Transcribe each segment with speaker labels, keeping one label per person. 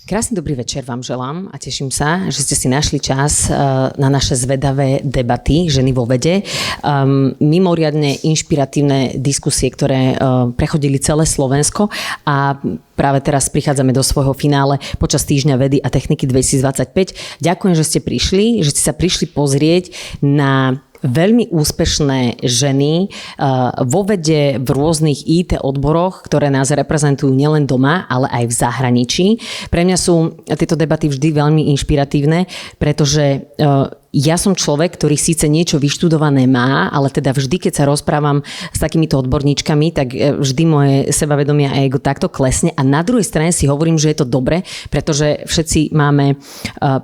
Speaker 1: Krásny dobrý večer vám želám a teším sa, že ste si našli čas na naše zvedavé debaty Ženy vo vede. Mimoriadne inšpiratívne diskusie, ktoré prechodili celé Slovensko a práve teraz prichádzame do svojho finále počas Týždňa vedy a techniky 2025. Ďakujem, že ste prišli, že ste sa prišli pozrieť na veľmi úspešné ženy vo vede v rôznych IT odboroch, ktoré nás reprezentujú nielen doma, ale aj v zahraničí. Pre mňa sú tieto debaty vždy veľmi inšpiratívne, pretože ja som človek, ktorý síce niečo vyštudované má, ale teda vždy, keď sa rozprávam s takýmito odborníčkami, tak vždy moje sebavedomie a ego takto klesne a na druhej strane si hovorím, že je to dobre, pretože všetci máme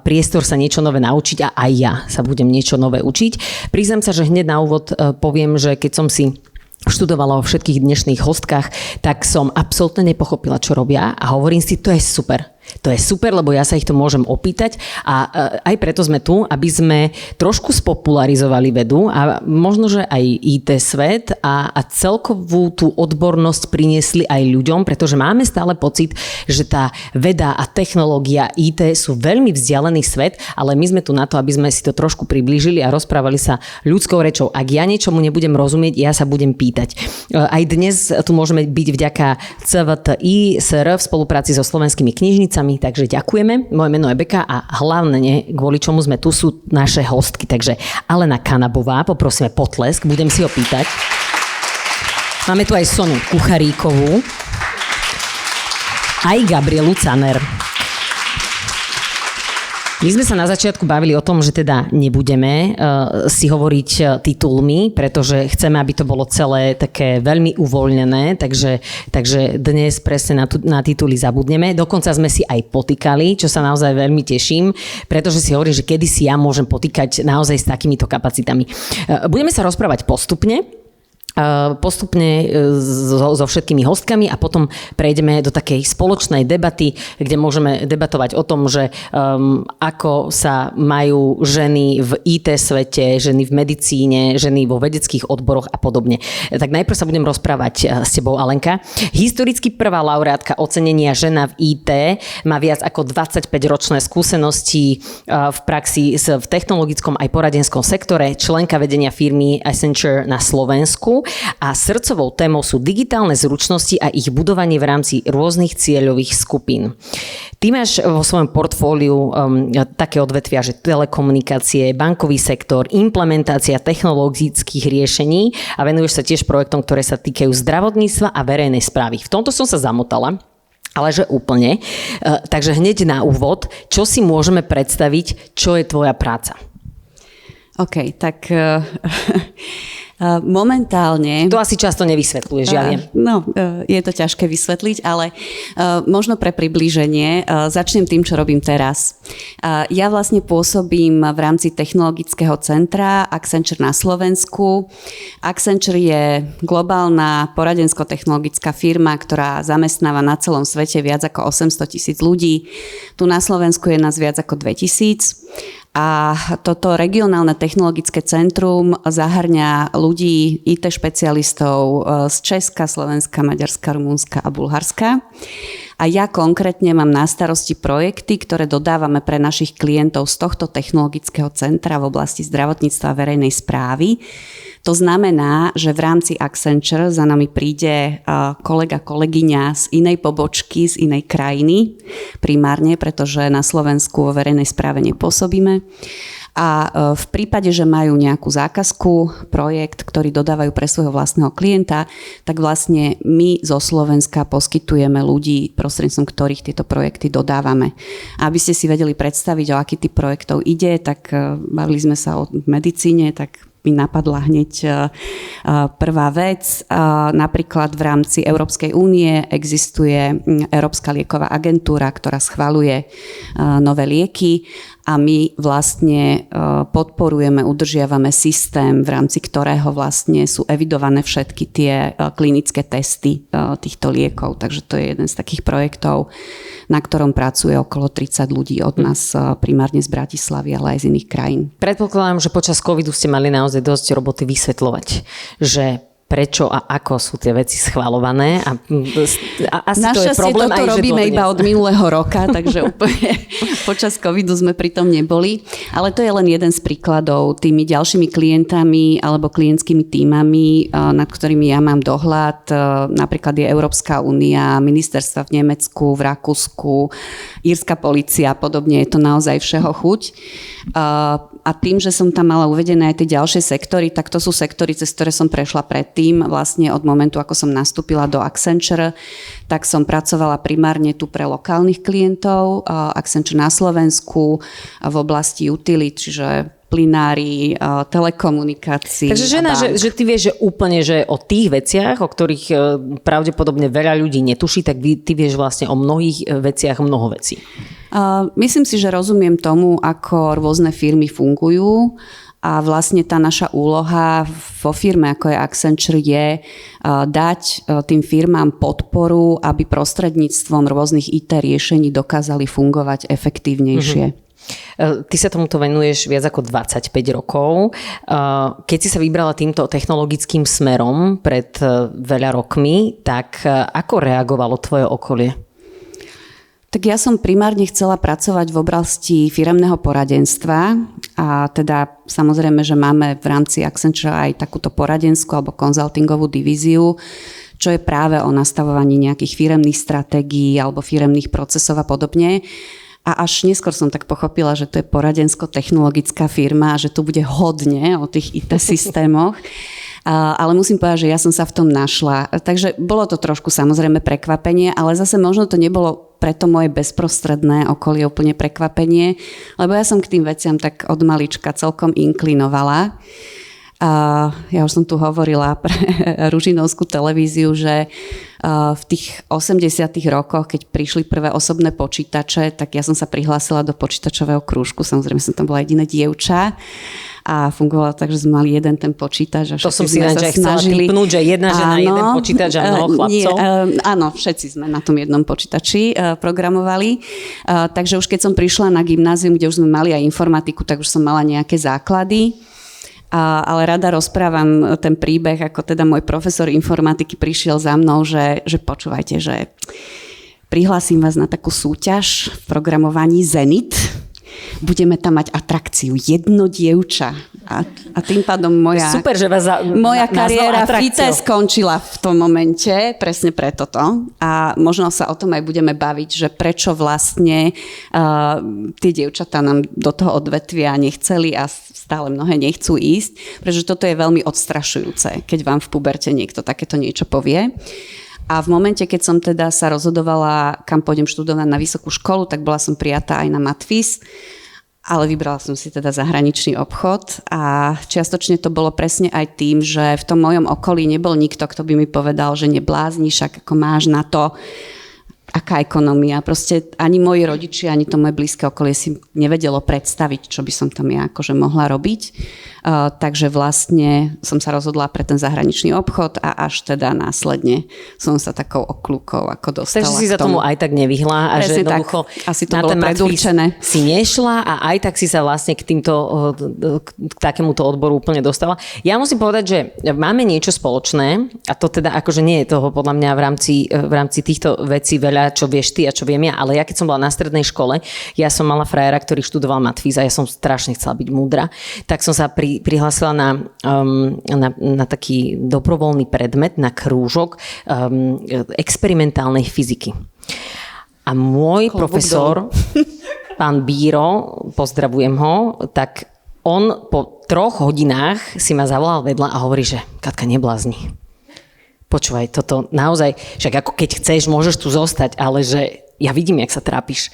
Speaker 1: priestor sa niečo nové naučiť a aj ja sa budem niečo nové učiť. Priznám sa, že hneď na úvod poviem, že keď som si študovala o všetkých dnešných hostkách, tak som absolútne nepochopila, čo robia a hovorím si, to je super. To je super, lebo ja sa ich to môžem opýtať a aj preto sme tu, aby sme trošku spopularizovali vedu a možno, že aj IT svet a celkovú tú odbornosť priniesli aj ľuďom, pretože máme stále pocit, že tá veda a technológia IT sú veľmi vzdialený svet, ale my sme tu na to, aby sme si to trošku priblížili a rozprávali sa ľudskou rečou. Ak ja niečomu nebudem rozumieť, ja sa budem pýtať. Aj dnes tu môžeme byť vďaka CVTI SR v spolupráci so slovenskými knižnicami. Takže ďakujeme. Moje meno je Beka a hlavne, kvôli čomu sme tu, sú naše hostky. Takže Alena Kanabová, poprosíme potlesk, budem si ho pýtať. Máme tu aj Sonu Kucharíkovú, aj Gabrielu Caner. My sme sa na začiatku bavili o tom, že teda nebudeme si hovoriť titulmi, pretože chceme, aby to bolo celé také veľmi uvoľnené, takže dnes presne na tituly zabudneme. Dokonca sme si aj potýkali, čo sa naozaj veľmi teším, pretože si hovorím, že kedy si ja môžem potýkať naozaj s takýmito kapacitami. Budeme sa rozprávať postupne so všetkými hostkami a potom prejdeme do takej spoločnej debaty, kde môžeme debatovať o tom, že ako sa majú ženy v IT svete, ženy v medicíne, ženy vo vedeckých odboroch a podobne. Tak najprv sa budem rozprávať s tebou, Alenka. Historicky prvá laureátka ocenenia Žena v IT má viac ako 25-ročné skúsenosti v praxi v technologickom aj poradenskom sektore, členka vedenia firmy Accenture na Slovensku. A srdcovou témou sú digitálne zručnosti a ich budovanie v rámci rôznych cieľových skupín. Ty máš vo svojom portfóliu také odvetvia, že telekomunikácie, bankový sektor, implementácia technologických riešení a venuješ sa tiež projektom, ktoré sa týkajú zdravotníctva a verejnej správy. V tomto som sa zamotala, ale že úplne. Takže hneď na úvod, čo si môžeme predstaviť, čo je tvoja práca?
Speaker 2: OK, tak momentálne...
Speaker 1: To asi často nevysvetľuješ, ja viem.
Speaker 2: No, je to ťažké vysvetliť, ale možno pre priblíženie začnem tým, čo robím teraz. Ja vlastne pôsobím v rámci technologického centra Accenture na Slovensku. Accenture je globálna poradensko-technologická firma, ktorá zamestnáva na celom svete viac ako 800,000 ľudí. Tu na Slovensku je nás viac ako 2,000. A toto regionálne technologické centrum zahŕňa ľudí, IT špecialistov z Česka, Slovenska, Maďarska, Rumunska a Bulharska. A ja konkrétne mám na starosti projekty, ktoré dodávame pre našich klientov z tohto technologického centra v oblasti zdravotníctva a verejnej správy. To znamená, že v rámci Accenture za nami príde kolega, kolegyňa z inej pobočky, z inej krajiny, primárne, pretože na Slovensku vo verejnej správe nepôsobíme. A v prípade, že majú nejakú zákazku, projekt, ktorý dodávajú pre svojho vlastného klienta, tak vlastne my zo Slovenska poskytujeme ľudí, prostredníctvom ktorých tieto projekty dodávame. A aby ste si vedeli predstaviť, o aký typ projektov ide, tak bavili sme sa o medicíne, tak mi napadla hneď prvá vec. Napríklad v rámci Európskej únie existuje Európska lieková agentúra, ktorá schvaľuje nové lieky a my vlastne podporujeme, udržiavame systém, v rámci ktorého vlastne sú evidované všetky tie klinické testy týchto liekov. Takže to je jeden z takých projektov, na ktorom pracuje okolo 30 ľudí od nás, primárne z Bratislavy, ale aj z iných krajín.
Speaker 1: Predpokladám, že počas covidu ste mali naozaj dosť roboty vysvetľovať, že prečo a ako sú tie veci schvaľované. A asi to je problém
Speaker 2: toto
Speaker 1: aj,
Speaker 2: robíme iba od minulého roka, takže úplne počas covidu sme pri tom neboli. Ale to je len jeden z príkladov. Tými ďalšími klientami alebo klientskými tímami, nad ktorými ja mám dohľad, napríklad je Európska únia, ministerstva v Nemecku, v Rakúsku, írska polícia a podobne, je to naozaj všeho chuť. A tým, že som tam mala uvedené aj tie ďalšie sektory, tak to sú sektory, cez ktoré som prešla predtým. Vlastne od momentu, ako som nastúpila do Accenture, tak som pracovala primárne tu pre lokálnych klientov, Accenture na Slovensku, v oblasti utility, čiže plynári, telekomunikácií.
Speaker 1: Takže žena, že ty vieš, že úplne, že o tých veciach, o ktorých pravdepodobne veľa ľudí netuší, tak ty vieš vlastne o mnohých veciach mnoho vecí.
Speaker 2: Myslím si, že rozumiem tomu, ako rôzne firmy fungujú a vlastne tá naša úloha vo firme, ako je Accenture, je dať tým firmám podporu, aby prostredníctvom rôznych IT riešení dokázali fungovať efektívnejšie.
Speaker 1: Ty sa tomuto venuješ viac ako 25 rokov. Keď si sa vybrala týmto technologickým smerom pred veľa rokmi, tak ako reagovalo tvoje okolie?
Speaker 2: Tak ja som primárne chcela pracovať v oblasti firemného poradenstva a teda samozrejme, že máme v rámci Accenture aj takúto poradenskú alebo konzultingovú divíziu, čo je práve o nastavovaní nejakých firemných stratégií alebo firemných procesov a podobne. A až neskôr som tak pochopila, že to je poradensko-technologická firma a že tu bude hodne o tých IT systémoch. Ale musím povedať, že ja som sa v tom našla. Takže bolo to trošku samozrejme prekvapenie, ale zase možno to nebolo preto moje bezprostredné okolie úplne prekvapenie, lebo ja som k tým veciam tak od malička celkom inklinovala. Ja už som tu hovorila pre Ružinovskú televíziu, že v tých 80. rokoch, keď prišli prvé osobné počítače, tak ja som sa prihlásila do počítačového krúžku. Samozrejme som tam bola jediné dievča a fungovalo tak, že sme mali jeden ten počítač. A
Speaker 1: to som si chcela tipnúť, že jedna žena, jeden počítač a mnoho chlapcov.
Speaker 2: Áno, všetci sme na tom jednom počítači programovali. Takže už keď som prišla na gymnázium, kde už sme mali aj informatiku, tak už som mala nejaké základy. Ale rada rozprávam ten príbeh, ako teda môj profesor informatiky prišiel za mnou, že počúvajte, že prihlásim vás na takú súťaž v programovaní Zenit. Budeme tam mať atrakciu jedno dievča. A tým pádom moja kariéra v IT skončila v tom momente, presne preto to. A možno sa o tom aj budeme baviť, že prečo vlastne tie dievčatá nám do toho odvetvia nechceli a stále mnohé nechcú ísť, pretože toto je veľmi odstrašujúce, keď vám v puberte niekto takéto niečo povie. A v momente, keď som teda sa rozhodovala, kam pôjdem študovať na vysokú školu, tak bola som prijatá aj na Matfis, ale vybrala som si teda zahraničný obchod a čiastočne to bolo presne aj tým, že v tom mojom okolí nebol nikto, kto by mi povedal, že neblázni, však ako máš na to, aká ekonomia. Proste ani moji rodičia, ani to moje blízke okolie si nevedelo predstaviť, čo by som tam ja akože mohla robiť. Takže vlastne som sa rozhodla pre ten zahraničný obchod a až teda následne som sa takou okľúkou ako dostala.
Speaker 1: Takže si sa tomu aj tak nevyhla a že jednoducho
Speaker 2: asi to bolo predurčené.
Speaker 1: Si nešla a aj tak si sa vlastne k takémuto odboru úplne dostala. Ja musím povedať, že máme niečo spoločné a to teda akože nie je toho podľa mňa v rámci týchto vecí veľa, čo vieš ty a čo viem ja, ale ja keď som bola na strednej škole, ja som mala frajera, ktorý študoval Matfis a ja som strašne chcela byť múdra, tak som sa prihlásila na taký dobrovoľný predmet, na krúžok experimentálnej fyziky. A môj profesor, pán Bíro, pozdravujem ho, tak on po 3 hodinách si ma zavolal vedľa a hovorí, že Katka, neblázni. Počúvaj, toto naozaj, však ako keď chceš, môžeš tu zostať, ale že ja vidím, jak sa trápiš.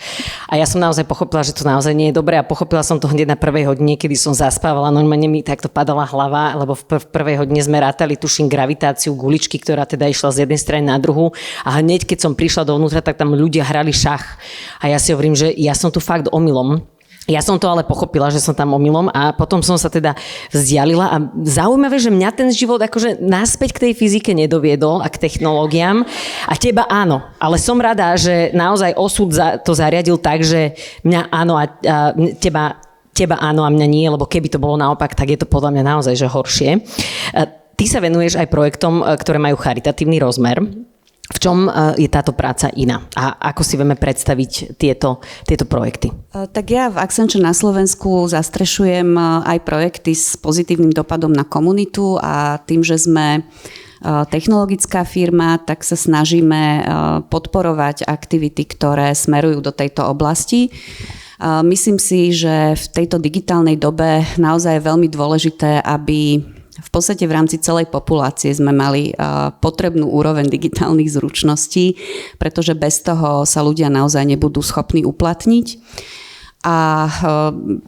Speaker 1: A ja som naozaj pochopila, že to naozaj nie je dobré a pochopila som to hneď na prvej hodine, kedy som zaspávala, normálne mi takto padala hlava, lebo v prvej hodine sme rátali, tuším, gravitáciu guličky, ktorá teda išla z jednej strany na druhú a hneď keď som prišla dovnútra, tak tam ľudia hrali šach. A ja si hovorím, že ja som tu fakt omylom. Ja som to ale pochopila, že som tam omylom a potom som sa teda vzdialila a zaujímavé, že mňa ten život akože naspäť k tej fyzike nedoviedol a k technológiám a teba áno, ale som rada, že naozaj osud to zariadil tak, že mňa áno a teba áno a mňa nie, lebo keby to bolo naopak, tak je to podľa mňa naozaj že horšie. Ty Ty sa venuješ aj projektom, ktoré majú charitatívny rozmer. V čom je táto práca iná? A ako si vieme predstaviť tieto projekty?
Speaker 2: Tak ja v Accenture na Slovensku zastrešujem aj projekty s pozitívnym dopadom na komunitu a tým, že sme technologická firma, tak sa snažíme podporovať aktivity, ktoré smerujú do tejto oblasti. Myslím si, že v tejto digitálnej dobe naozaj je veľmi dôležité, aby v podstate v rámci celej populácie sme mali potrebnú úroveň digitálnych zručností, pretože bez toho sa ľudia naozaj nebudú schopní uplatniť. A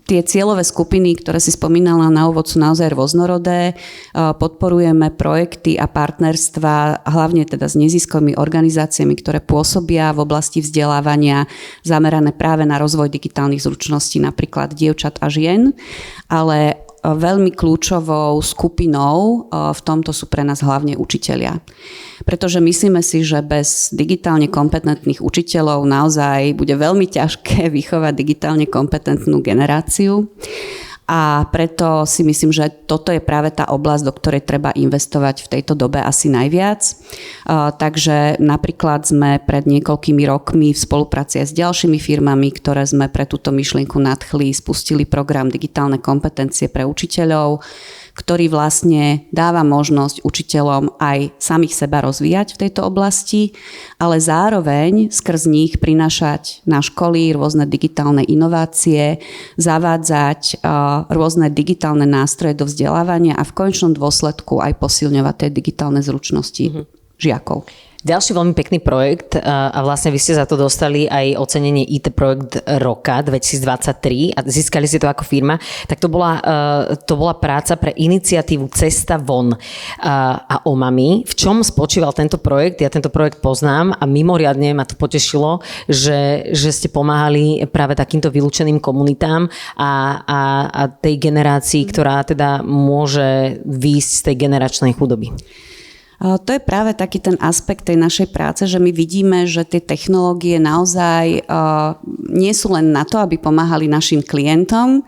Speaker 2: tie cieľové skupiny, ktoré si spomínala na úvod, sú naozaj rôznorodé. Podporujeme projekty a partnerstva, hlavne teda s neziskovými organizáciami, ktoré pôsobia v oblasti vzdelávania, zamerané práve na rozvoj digitálnych zručností, napríklad dievčat a žien, ale veľmi kľúčovou skupinou v tomto sú pre nás hlavne učitelia. Pretože myslíme si, že bez digitálne kompetentných učiteľov naozaj bude veľmi ťažké vychovať digitálne kompetentnú generáciu. A preto si myslím, že toto je práve tá oblasť, do ktorej treba investovať v tejto dobe asi najviac. Takže napríklad sme pred niekoľkými rokmi v spolupráci s ďalšími firmami, ktoré sme pre túto myšlienku nadchli, spustili program Digitálne kompetencie pre učiteľov, ktorý vlastne dáva možnosť učiteľom aj samých seba rozvíjať v tejto oblasti, ale zároveň skrz nich prinášať na školy rôzne digitálne inovácie, zavádzať rôzne digitálne nástroje do vzdelávania a v konečnom dôsledku aj posilňovať tie digitálne zručnosti žiakov.
Speaker 1: Ďalší veľmi pekný projekt a vlastne vy ste za to dostali aj ocenenie IT projekt roka 2023 a získali ste to ako firma, tak to bola práca pre iniciatívu Cesta von a OMAMI. V čom spočíval tento projekt? Ja tento projekt poznám a mimoriadne ma to potešilo, že ste pomáhali práve takýmto vylúčeným komunitám a tej generácii, ktorá teda môže výjsť z tej generačnej chudoby.
Speaker 2: To je práve taký ten aspekt tej našej práce, že my vidíme, že tie technológie naozaj nie sú len na to, aby pomáhali našim klientom,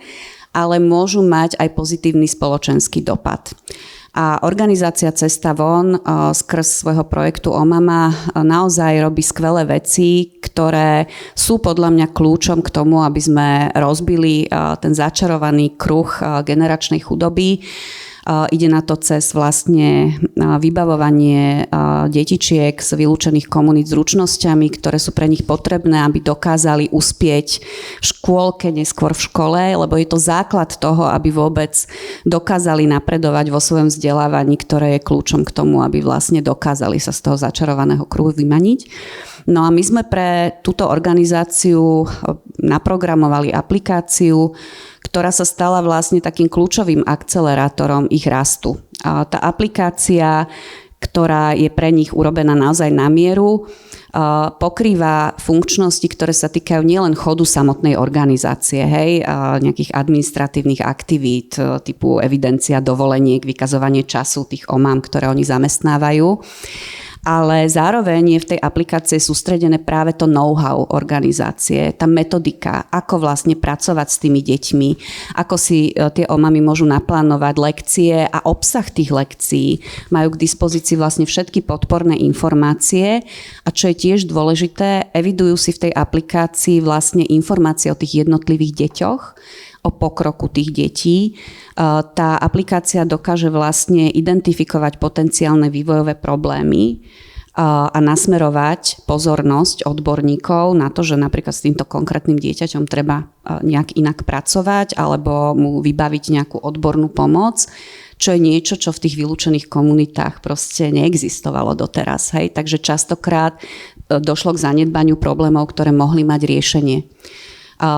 Speaker 2: ale môžu mať aj pozitívny spoločenský dopad. A organizácia Cesta von skrz svojho projektu OMAMA naozaj robí skvelé veci, ktoré sú podľa mňa kľúčom k tomu, aby sme rozbili ten začarovaný kruh generačnej chudoby. Ide na to cez vlastne vybavovanie detičiek z vylúčených komunít s zručnosťami, ktoré sú pre nich potrebné, aby dokázali uspieť v škôlke, neskôr v škole, lebo je to základ toho, aby vôbec dokázali napredovať vo svojom vzdelávaní, ktoré je kľúčom k tomu, aby vlastne dokázali sa z toho začarovaného kruhu vymaniť. No a my sme pre túto organizáciu naprogramovali aplikáciu, ktorá sa stala vlastne takým kľúčovým akcelerátorom ich rastu. A tá aplikácia, ktorá je pre nich urobená naozaj na mieru, pokrýva funkčnosti, ktoré sa týkajú nielen chodu samotnej organizácie, nejakých administratívnych aktivít typu evidencia dovoleniek, vykazovanie času tých OMAM, ktoré oni zamestnávajú. Ale zároveň je v tej aplikácii sústredené práve to know-how organizácie, tá metodika, ako vlastne pracovať s tými deťmi, ako si tie OMAMy môžu naplánovať lekcie a obsah tých lekcií. Majú k dispozícii vlastne všetky podporné informácie a čo je tiež dôležité, evidujú si v tej aplikácii vlastne informácie o tých jednotlivých deťoch, o pokroku tých detí. Tá aplikácia dokáže vlastne identifikovať potenciálne vývojové problémy a nasmerovať pozornosť odborníkov na to, že napríklad s týmto konkrétnym dieťaťom treba nejak inak pracovať alebo mu vybaviť nejakú odbornú pomoc, čo je niečo, čo v tých vylúčených komunitách proste neexistovalo doteraz. Takže častokrát došlo k zanedbaniu problémov, ktoré mohli mať riešenie.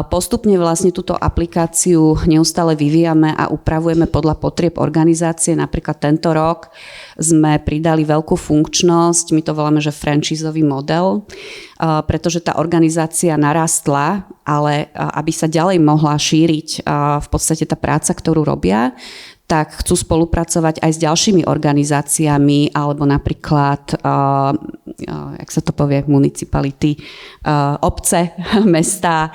Speaker 2: Postupne vlastne túto aplikáciu neustále vyvíjame a upravujeme podľa potrieb organizácie. Napríklad tento rok sme pridali veľkú funkčnosť, my to voláme, že franchízový model, pretože tá organizácia narastla, ale aby sa ďalej mohla šíriť v podstate tá práca, ktorú robia, tak chcú spolupracovať aj s ďalšími organizáciami alebo napríklad jak sa to povie, municipality, obce, mestá,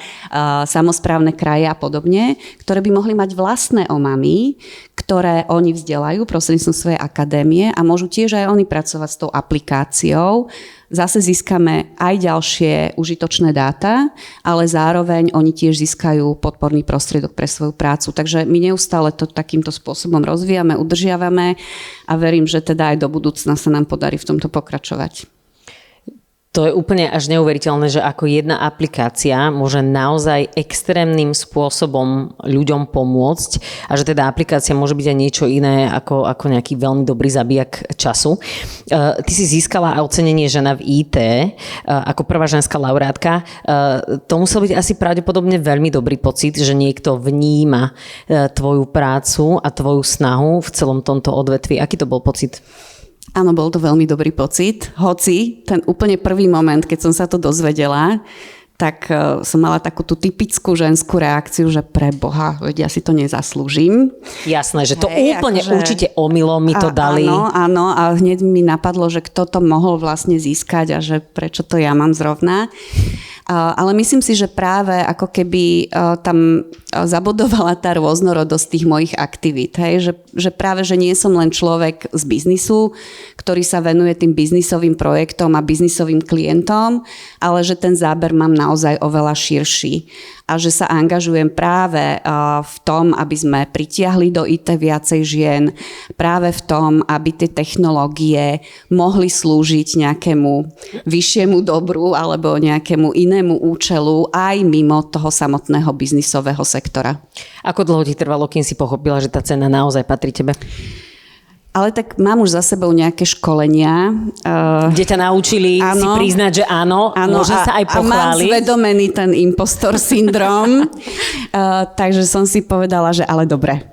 Speaker 2: samosprávne kraje a podobne, ktoré by mohli mať vlastné omamy, ktoré oni vzdelajú prostredníctvom svojej akadémie a môžu tiež aj oni pracovať s tou aplikáciou. Zase získame aj ďalšie užitočné dáta, ale zároveň oni tiež získajú podporný prostriedok pre svoju prácu. Takže my neustále to takýmto spôsobom rozvíjame, udržiavame a verím, že teda aj do budúcna sa nám podarí v tomto pokračovať.
Speaker 1: To je úplne až neuveriteľné, že ako jedna aplikácia môže naozaj extrémnym spôsobom ľuďom pomôcť a že teda aplikácia môže byť aj niečo iné ako nejaký veľmi dobrý zabijak času. Ty si získala ocenenie žena v IT ako prvá ženská laureátka. To musel byť asi pravdepodobne veľmi dobrý pocit, že niekto vníma tvoju prácu a tvoju snahu v celom tomto odvetvi. Aký to bol pocit?
Speaker 2: Áno, bol to veľmi dobrý pocit, hoci ten úplne prvý moment, keď som sa to dozvedela, tak som mala takú tú typickú ženskú reakciu, že pre Boha, veď ja si to nezaslúžim.
Speaker 1: Jasné, že to úplne určite omylom mi to dali.
Speaker 2: Áno, a hneď mi napadlo, že kto to mohol vlastne získať a že prečo to ja mám zrovna. Ale myslím si, že práve ako keby tam zabodovala tá rôznorodosť tých mojich aktivít. Hej? Že práve, že nie som len človek z biznisu, ktorý sa venuje tým biznisovým projektom a biznisovým klientom, ale že ten záber mám naozaj oveľa širší. A že sa angažujem práve v tom, aby sme pritiahli do IT viacej žien, práve v tom, aby tie technológie mohli slúžiť nejakému vyššiemu dobru alebo nejakému inému účelu aj mimo toho samotného biznisového sektora.
Speaker 1: Ako dlho ti trvalo, kým si pochopila, že tá cena naozaj patrí tebe?
Speaker 2: Ale tak mám už za sebou nejaké školenia.
Speaker 1: Kde ťa naučili si priznať, že áno môže sa aj pochváliť. A mám
Speaker 2: zvedomený ten impostor syndrom. Takže som si povedala, že ale dobre,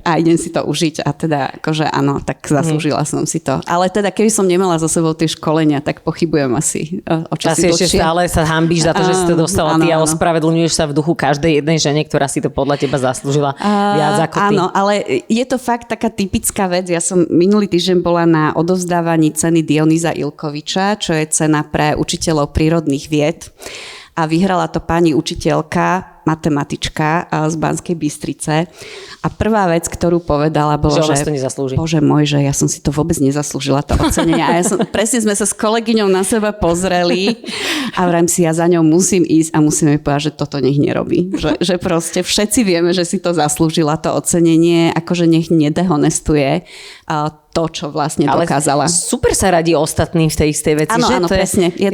Speaker 2: a idem si to užiť a teda akože áno, tak zaslúžila som si to. Ale teda keby som nemala za sebou tie školenia, tak pochybujem asi o časy dlhšie.
Speaker 1: Ešte stále sa hanbíš za to, že si to dostala ty a ospravedlňuješ sa v duchu každej jednej žene, ktorá si to podľa teba zaslúžila viac ako ty.
Speaker 2: Áno, ale je to fakt taká typická vec. Ja som minulý týždeň bola na odovzdávaní ceny Dionýza Ilkoviča, čo je cena pre učiteľov prírodných vied. A vyhrala to pani učiteľka, matematička z Banskej Bystrice. A prvá vec, ktorú povedala, bolo, že
Speaker 1: to nezaslúži.
Speaker 2: Bože môj, že ja som si to vôbec nezaslúžila, to ocenenie. A presne sme sa s kolegyňou na seba pozreli a vrajím si, ja za ňou musím ísť a musím jej povedať, že toto nech nerobí. Že proste všetci vieme, že si to zaslúžila, to ocenenie, akože nech nedehonestuje to, čo vlastne dokázala.
Speaker 1: Ale super sa radí ostatným v tej istej veci.
Speaker 2: Áno, presne, je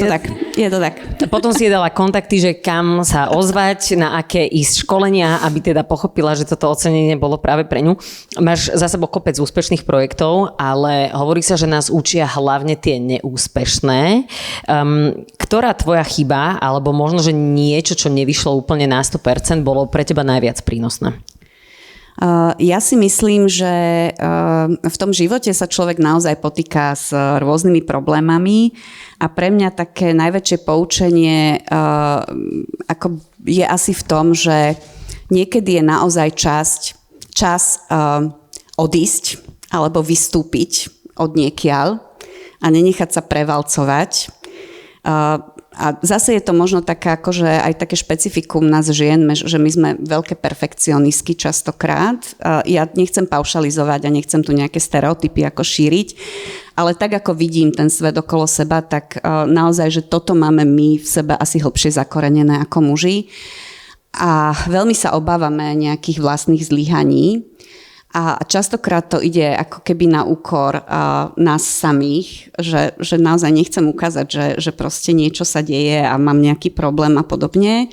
Speaker 2: to tak.
Speaker 1: Potom si dala kontakty, že kam sa ozvať, na aké ísť školenia, aby teda pochopila, že toto ocenenie bolo práve pre ňu. Máš za sebou kopec úspešných projektov, ale hovorí sa, že nás učia hlavne tie neúspešné. Ktorá tvoja chyba, alebo možno, že niečo, čo nevyšlo úplne na 100%, bolo pre teba najviac prínosné?
Speaker 2: Ja si myslím, že v tom živote sa človek naozaj potýka s rôznymi problémami a pre mňa také najväčšie poučenie ako je asi v tom, že niekedy je naozaj čas odísť alebo vystúpiť od niekiaľ a nenechať sa prevalcovať. A zase je to možno taká, akože aj také špecifikum nás žien, že my sme veľké perfekcionistky častokrát. Ja nechcem paušalizovať a nechcem tu nejaké stereotypy ako šíriť, ale tak ako vidím ten svet okolo seba, tak naozaj, že toto máme my v sebe asi hlbšie zakorenené ako muži. A veľmi sa obávame nejakých vlastných zlyhaní. A častokrát to ide ako keby na úkor nás samých, že naozaj nechcem ukázať, že proste niečo sa deje a mám nejaký problém a podobne.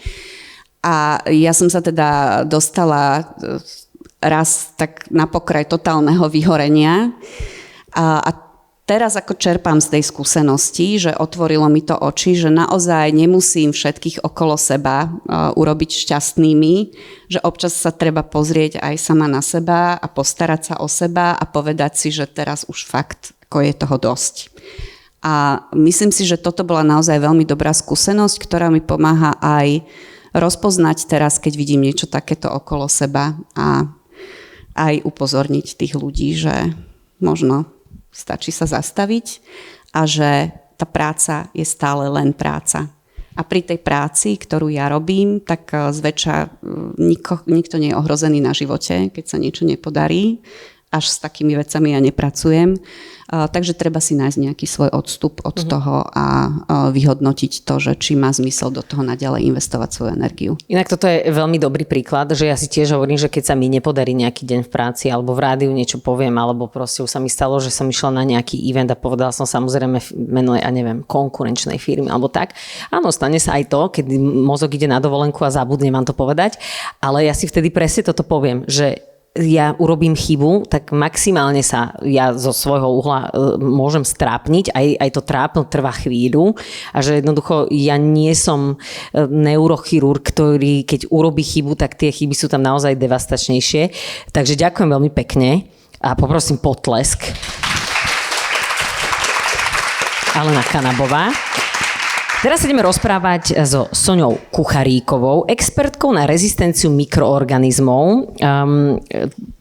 Speaker 2: A ja som sa teda dostala raz tak na pokraj totálneho vyhorenia a teraz ako čerpám z tej skúsenosti, že otvorilo mi to oči, že naozaj nemusím všetkých okolo seba urobiť šťastnými, že občas sa treba pozrieť aj sama na seba a postarať sa o seba a povedať si, že teraz už fakt ako je toho dosť. A myslím si, že toto bola naozaj veľmi dobrá skúsenosť, ktorá mi pomáha aj rozpoznať teraz, keď vidím niečo takéto okolo seba a aj upozorniť tých ľudí, že možno stačí sa zastaviť a že tá práca je stále len práca. A pri tej práci, ktorú ja robím, tak zväčša nikto nie je ohrozený na živote, keď sa niečo nepodarí. Až s takými vecami ja nepracujem. Takže treba si nájsť nejaký svoj odstup od toho a vyhodnotiť to, že či má zmysel do toho naďalej investovať svoju energiu.
Speaker 1: Inak toto je veľmi dobrý príklad, že ja si tiež hovorím, že keď sa mi nepodarí nejaký deň v práci alebo v rádiu niečo poviem, alebo proste už sa mi stalo, že som išla na nejaký event a povedala som samozrejme meno, ja neviem, konkurenčnej firmy alebo tak. Áno, stane sa aj to, keď mozog ide na dovolenku a zabudne vám to povedať, ale ja si vtedy presne toto poviem, že ja urobím chybu, tak maximálne sa ja zo svojho uhla môžem strápniť, aj to trápno trvá chvíľu a že jednoducho ja nie som neurochirurg, ktorý keď urobí chybu, tak tie chyby sú tam naozaj devastačnejšie. Takže ďakujem veľmi pekne a poprosím potlesk. Alena Kanabová. Teraz sa ideme rozprávať so Soňou Kucharíkovou, expertkou na rezistenciu mikroorganizmov.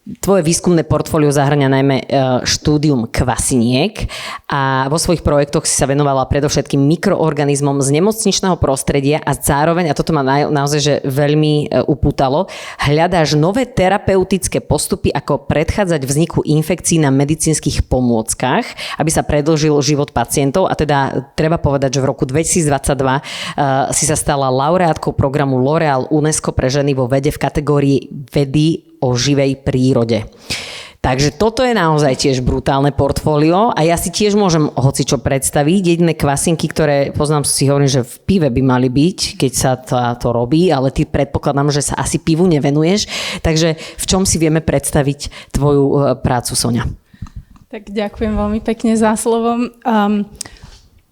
Speaker 1: Tvoje výskumné portfólio zahŕňa najmä štúdium kvasiniek a vo svojich projektoch si sa venovala predovšetkým mikroorganizmom z nemocničného prostredia a zároveň, a toto ma naozaj že veľmi upútalo, hľadáš nové terapeutické postupy, ako predchádzať vzniku infekcií na medicínskych pomôckach, aby sa predĺžil život pacientov. A teda treba povedať, že v roku 2022 si sa stala laureátkou programu L'Oréal UNESCO pre ženy vo vede v kategórii vedy o živej prírode. Takže toto je naozaj tiež brutálne portfólio a ja si tiež môžem hocičo predstaviť. Jediné kvasinky, ktoré poznám, si hovorím, že v pive by mali byť, keď sa to robí, ale ty predpokladám, že sa asi pivu nevenuješ. Takže v čom si vieme predstaviť tvoju prácu, Soňa?
Speaker 3: Tak ďakujem veľmi pekne za slovo.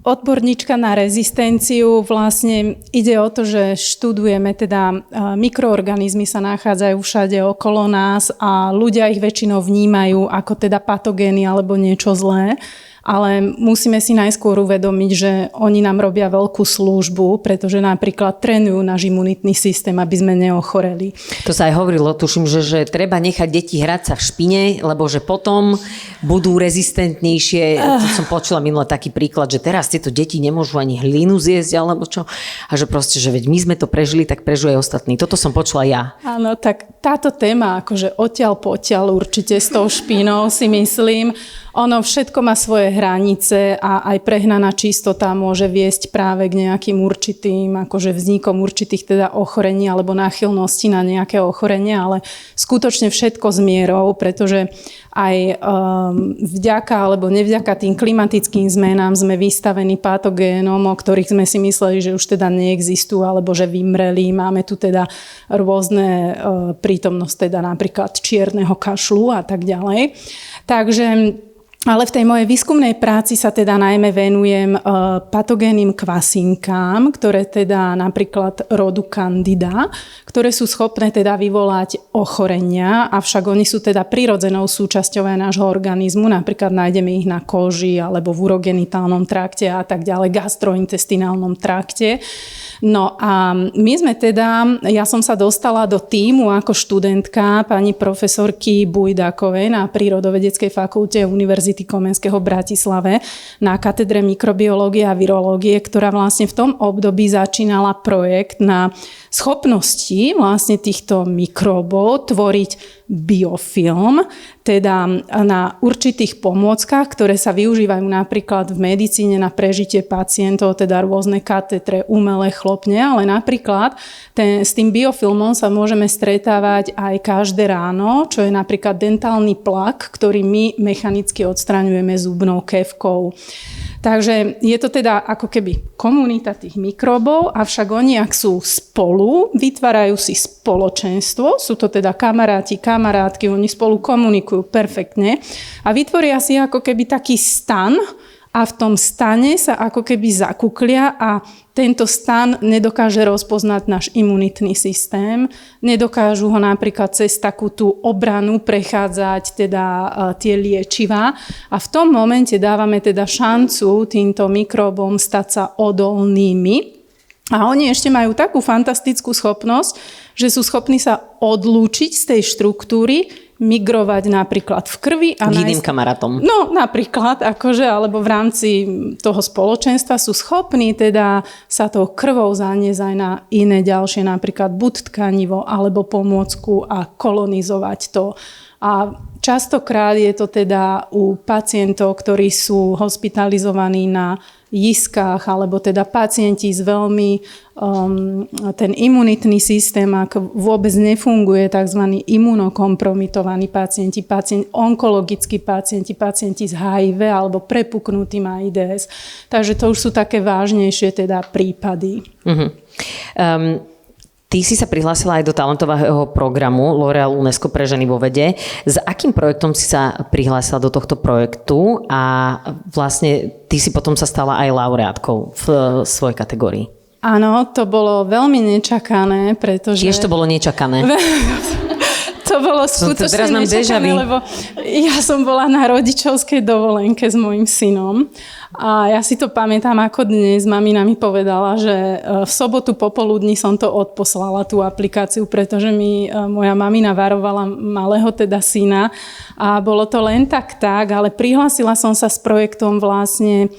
Speaker 3: Odborníčka na rezistenciu, vlastne ide o to, že študujeme teda mikroorganizmy sa nachádzajú všade okolo nás a ľudia ich väčšinou vnímajú ako teda patogény alebo niečo zlé. Ale musíme si najskôr uvedomiť, že oni nám robia veľkú službu, pretože napríklad trénujú náš imunitný systém, aby sme neochoreli.
Speaker 1: To sa aj hovorilo, tuším, že treba nechať deti hrať sa v špine, lebo že potom budú rezistentnejšie. To som počula minule taký príklad, že teraz tieto deti nemôžu ani hlínu zjesť, alebo čo. A že proste, že veď my sme to prežili, tak prežujú aj ostatní. Toto som počula ja.
Speaker 3: Áno, tak táto téma, akože odtiaľ potiaľ určite s tou špinou si myslím, ono všetko má svoje hranice a aj prehnaná čistota môže viesť práve k nejakým určitým akože vznikom určitých teda ochorení alebo náchylnosti na nejaké ochorenie, ale skutočne všetko s mierou, pretože aj vďaka alebo nevďaka tým klimatickým zmenám sme vystavení patogénom, o ktorých sme si mysleli, že už teda neexistujú alebo že vymreli. Máme tu teda rôzne prítomnosť teda napríklad čierneho kašľu a tak ďalej. Takže ale v tej mojej výskumnej práci sa teda najmä venujem patogénnym kvasinkám, ktoré teda napríklad rodu Candida, ktoré sú schopné teda vyvolať ochorenia, avšak oni sú teda prirodzenou súčasťou nášho organizmu, napríklad nájdeme ich na koži alebo v urogenitálnom trakte a tak ďalej, gastrointestinálnom trakte. No a my sme teda, ja som sa dostala do tímu ako študentka pani profesorky Bujdákovej na Prírodovedeckej fakulte Univerzity Komenského v Bratislave na katedre mikrobiológie a virológie, ktorá vlastne v tom období začínala projekt na schopnosti vlastne týchto mikróbov tvoriť biofilm, teda na určitých pomôckach, ktoré sa využívajú napríklad v medicíne na prežitie pacientov, teda rôzne katetre, umelé chlopne, ale napríklad s tým biofilmom sa môžeme stretávať aj každé ráno, čo je napríklad dentálny plak, ktorý my mechanicky odstraňujeme zubnou kefkou. Takže je to teda ako keby komunita tých mikróbov, avšak oni, ak sú spolu, vytvárajú si spoločenstvo, sú to teda kamarátky, oni spolu komunikujú perfektne a vytvoria si ako keby taký stan a v tom stane sa ako keby zakuklia a tento stan nedokáže rozpoznať náš imunitný systém, nedokážu ho napríklad cez takú tú obranu prechádzať teda tie liečivá a v tom momente dávame teda šancu týmto mikróbom stať sa odolnými. A oni ešte majú takú fantastickú schopnosť, že sú schopní sa odlúčiť z tej štruktúry, migrovať napríklad v krvi. A
Speaker 1: k iným kamarátom.
Speaker 3: No, napríklad, akože, alebo v rámci toho spoločenstva sú schopní teda sa tou krvou zaniesť aj na iné ďalšie, napríklad buď tkanivo, alebo pomôcku a kolonizovať to. A častokrát je to teda u pacientov, ktorí sú hospitalizovaní na jiskách, alebo teda pacienti s veľmi ten imunitný systém, ako vôbec nefunguje, tzv. Imunokompromitovaní pacienti, onkologickí pacienti s HIV alebo prepuknutým AIDS. Takže to už sú také vážnejšie teda prípady.
Speaker 1: Ty si sa prihlásila aj do talentového programu L'Oréal UNESCO pre ženy vo vede. S akým projektom si sa prihlásila do tohto projektu a vlastne ty si potom sa stala aj laureátkou v svojej kategórii?
Speaker 3: Áno, to bolo veľmi nečakané, pretože...
Speaker 1: Tiež to bolo nečakané.
Speaker 3: To bolo skutočne nečakané, lebo ja som bola na rodičovskej dovolenke s mojím synom a ja si to pamätám ako dnes. Mamina mi povedala, že v sobotu popoludní som to odposlala, tú aplikáciu, pretože mi moja mamina varovala malého teda syna a bolo to len tak, ale prihlásila som sa s projektom vlastne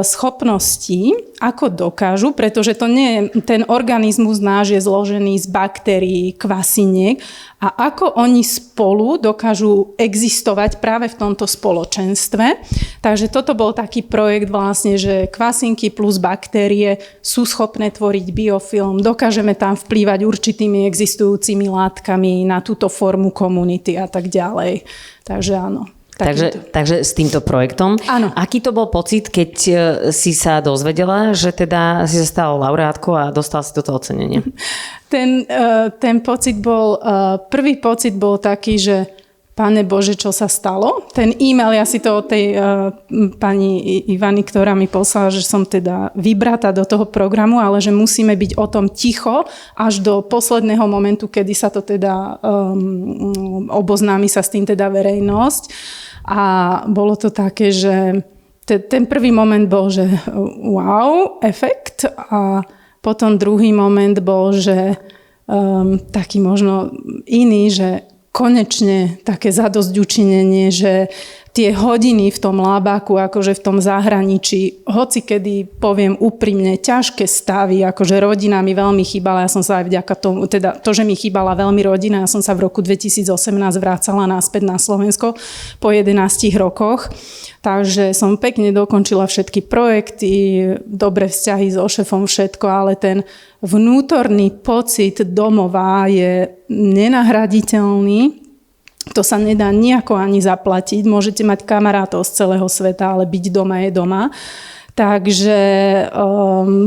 Speaker 3: schopností, ako dokážu, pretože to nie, ten organizmus náš je zložený z baktérií, kvasiniek a ako oni spolu dokážu existovať práve v tomto spoločenstve. Takže toto bol taký projekt vlastne, že kvasinky plus baktérie sú schopné tvoriť biofilm, dokážeme tam vplývať určitými existujúcimi látkami na túto formu komunity a tak ďalej. Takže áno.
Speaker 1: Takže s týmto projektom.
Speaker 3: Áno.
Speaker 1: Aký to bol pocit, keď si sa dozvedela, že teda si sa stala laureátkou a dostala si toto ocenenie?
Speaker 3: Ten pocit bol, prvý pocit bol taký, že Pane Bože, čo sa stalo? Ten e-mail, ja si to od tej pani Ivany, ktorá mi poslala, že som teda vybratá do toho programu, ale že musíme byť o tom ticho až do posledného momentu, kedy sa to teda oboznámi sa s tým teda verejnosť. A bolo to také, že ten prvý moment bol, že wow, efekt. A potom druhý moment bol, že taký možno iný, že konečne také zadosťučinenie, že tie hodiny v tom labáku, akože v tom zahraničí, hoci kedy poviem úprimne, ťažké stavy, akože rodina mi veľmi chýbala, ja som sa aj vďaka tomu, teda to, že mi chýbala veľmi rodina, ja som sa v roku 2018 vracala naspäť na Slovensko po 11 rokoch, takže som pekne dokončila všetky projekty, dobré vzťahy so šefom, všetko, ale ten vnútorný pocit domova je nenahraditeľný. To sa nedá nejako ani zaplatiť. Môžete mať kamarátov z celého sveta, ale byť doma je doma. Takže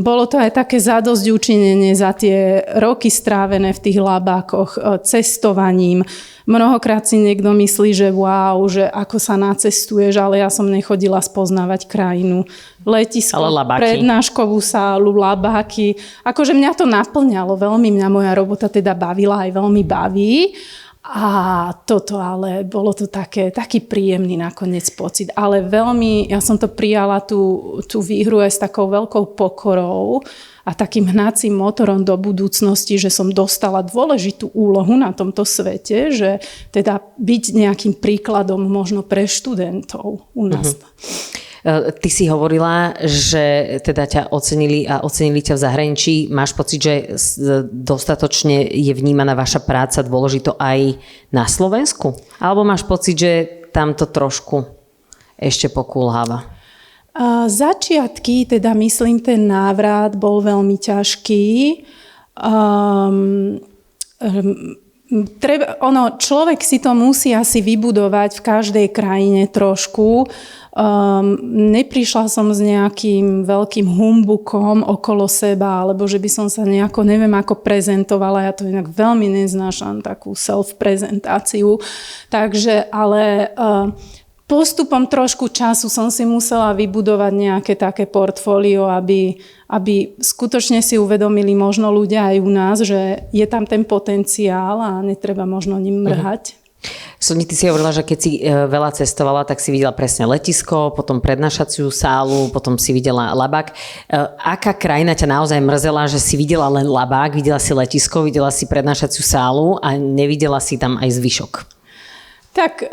Speaker 3: bolo to aj také zadosťučinenie za tie roky strávené v tých labákoch, cestovaním. Mnohokrát si niekto myslí, že wow, že ako sa nacestuješ, ale ja som nechodila spoznávať krajinu. Letisko, prednáškovú sálu, labáky. Akože mňa to naplňalo veľmi, mňa moja robota teda bavila, aj veľmi baví. A toto ale bolo to taký príjemný nakoniec pocit. Ale veľmi, ja som to prijala tú výhru aj s takou veľkou pokorou a takým hnacím motorom do budúcnosti, že som dostala dôležitú úlohu na tomto svete, že teda byť nejakým príkladom možno pre študentov u nás.
Speaker 1: Ty si hovorila, že teda ťa ocenili a ocenili ťa v zahraničí. Máš pocit, že dostatočne je vnímaná vaša práca dôležito aj na Slovensku? Alebo máš pocit, že tam to trošku ešte pokulháva?
Speaker 3: Začiatky, teda myslím, ten návrat bol veľmi ťažký. Človek si to musí asi vybudovať v každej krajine trošku. Neprišla som s nejakým veľkým humbukom okolo seba, alebo že by som sa nejako, neviem ako prezentovala, ja to inak veľmi neznášam, takú self-prezentáciu. Takže, ale postupom trošku času som si musela vybudovať nejaké také portfólio, aby skutočne si uvedomili možno ľudia aj u nás, že je tam ten potenciál a netreba možno ním mrhať.
Speaker 1: Sonia, ty si hovorila, že keď si veľa cestovala, tak si videla presne letisko, potom prednášaciu sálu, potom si videla labák. Aká krajina ťa naozaj mrzela, že si videla len labák, videla si letisko, videla si prednášaciu sálu a nevidela si tam aj zvyšok?
Speaker 3: Tak,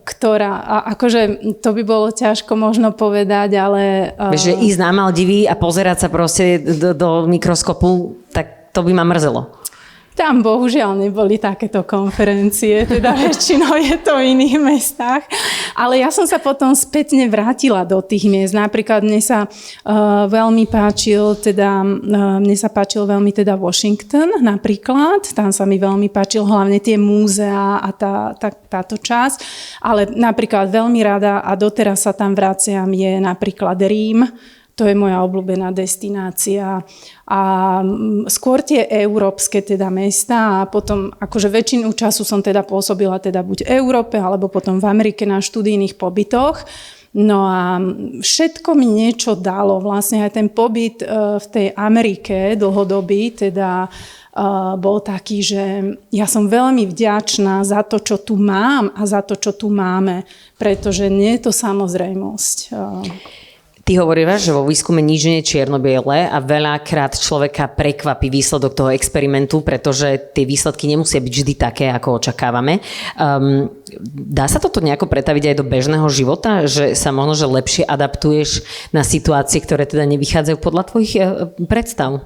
Speaker 3: ktorá, akože to by bolo ťažko možno povedať, ale...
Speaker 1: Že ísť na Maldivy a pozerať sa proste do mikroskopu, tak to by ma mrzelo.
Speaker 3: Tam bohužiaľ neboli takéto konferencie, teda väčšinou je to v iných mestách. Ale ja som sa potom spätne vrátila do tých miest. Napríklad mne sa veľmi páčil veľmi Washington napríklad. Tam sa mi veľmi páčil hlavne tie múzea a táto časť. Ale napríklad veľmi rada a doteraz sa tam vraciam je napríklad Rím. To je moja obľúbená destinácia. A skôr tie európske teda mesta a potom akože väčšinu času som teda pôsobila teda buď v Európe alebo potom v Amerike na študijných pobytoch. No a všetko mi niečo dalo. Vlastne aj ten pobyt v tej Amerike dlhodobý teda bol taký, že ja som veľmi vďačná za to, čo tu mám a za to, čo tu máme. Pretože nie je to samozrejmosť.
Speaker 1: Ty hovoríš, že vo výskume nič nie je čierno-biele a veľakrát človeka prekvapí výsledok toho experimentu, pretože tie výsledky nemusia byť vždy také, ako očakávame. Dá sa toto nejako pretaviť aj do bežného života? Že sa možno že lepšie adaptuješ na situácie, ktoré teda nevychádzajú podľa tvojich predstav?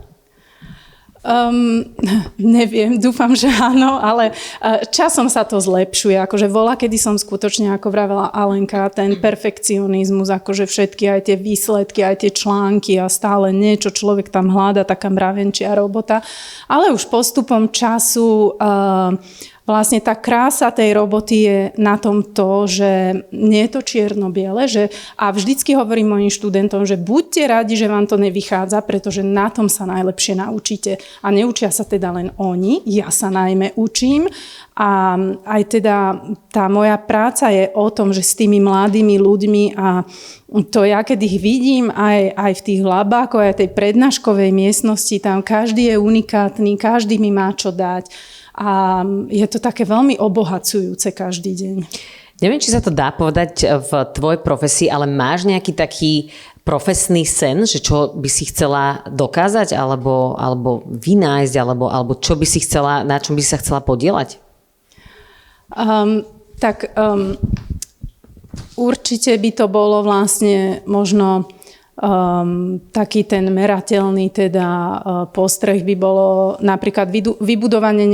Speaker 3: Neviem, dúfam, že áno, ale časom sa to zlepšuje. Akože kedy som skutočne, ako vravela Alenka, ten perfekcionizmus, akože všetky aj tie výsledky, aj tie články a stále niečo človek tam hľada, taká mravenčia robota. Ale už postupom času vlastne tá krása tej roboty je na tom to, že nie je to čierno-biele, a vždycky hovorím mojim študentom, že buďte radi, že vám to nevychádza, pretože na tom sa najlepšie naučíte. A neučia sa teda len oni, ja sa najmä učím. A aj teda tá moja práca je o tom, že s tými mladými ľuďmi a to ja keď ich vidím aj v tých labákoch, aj tej prednáškovej miestnosti, tam každý je unikátny, každý mi má čo dať. A je to také veľmi obohacujúce každý deň.
Speaker 1: Neviem, či sa to dá povedať v tvojej profesii, ale máš nejaký taký profesný sen, že čo by si chcela dokázať, alebo vynájsť, alebo čo by si chcela, na čom by si sa chcela podieľať?
Speaker 3: Určite by to bolo vlastne možno taký ten merateľný teda postreh by bolo napríklad vybudovanie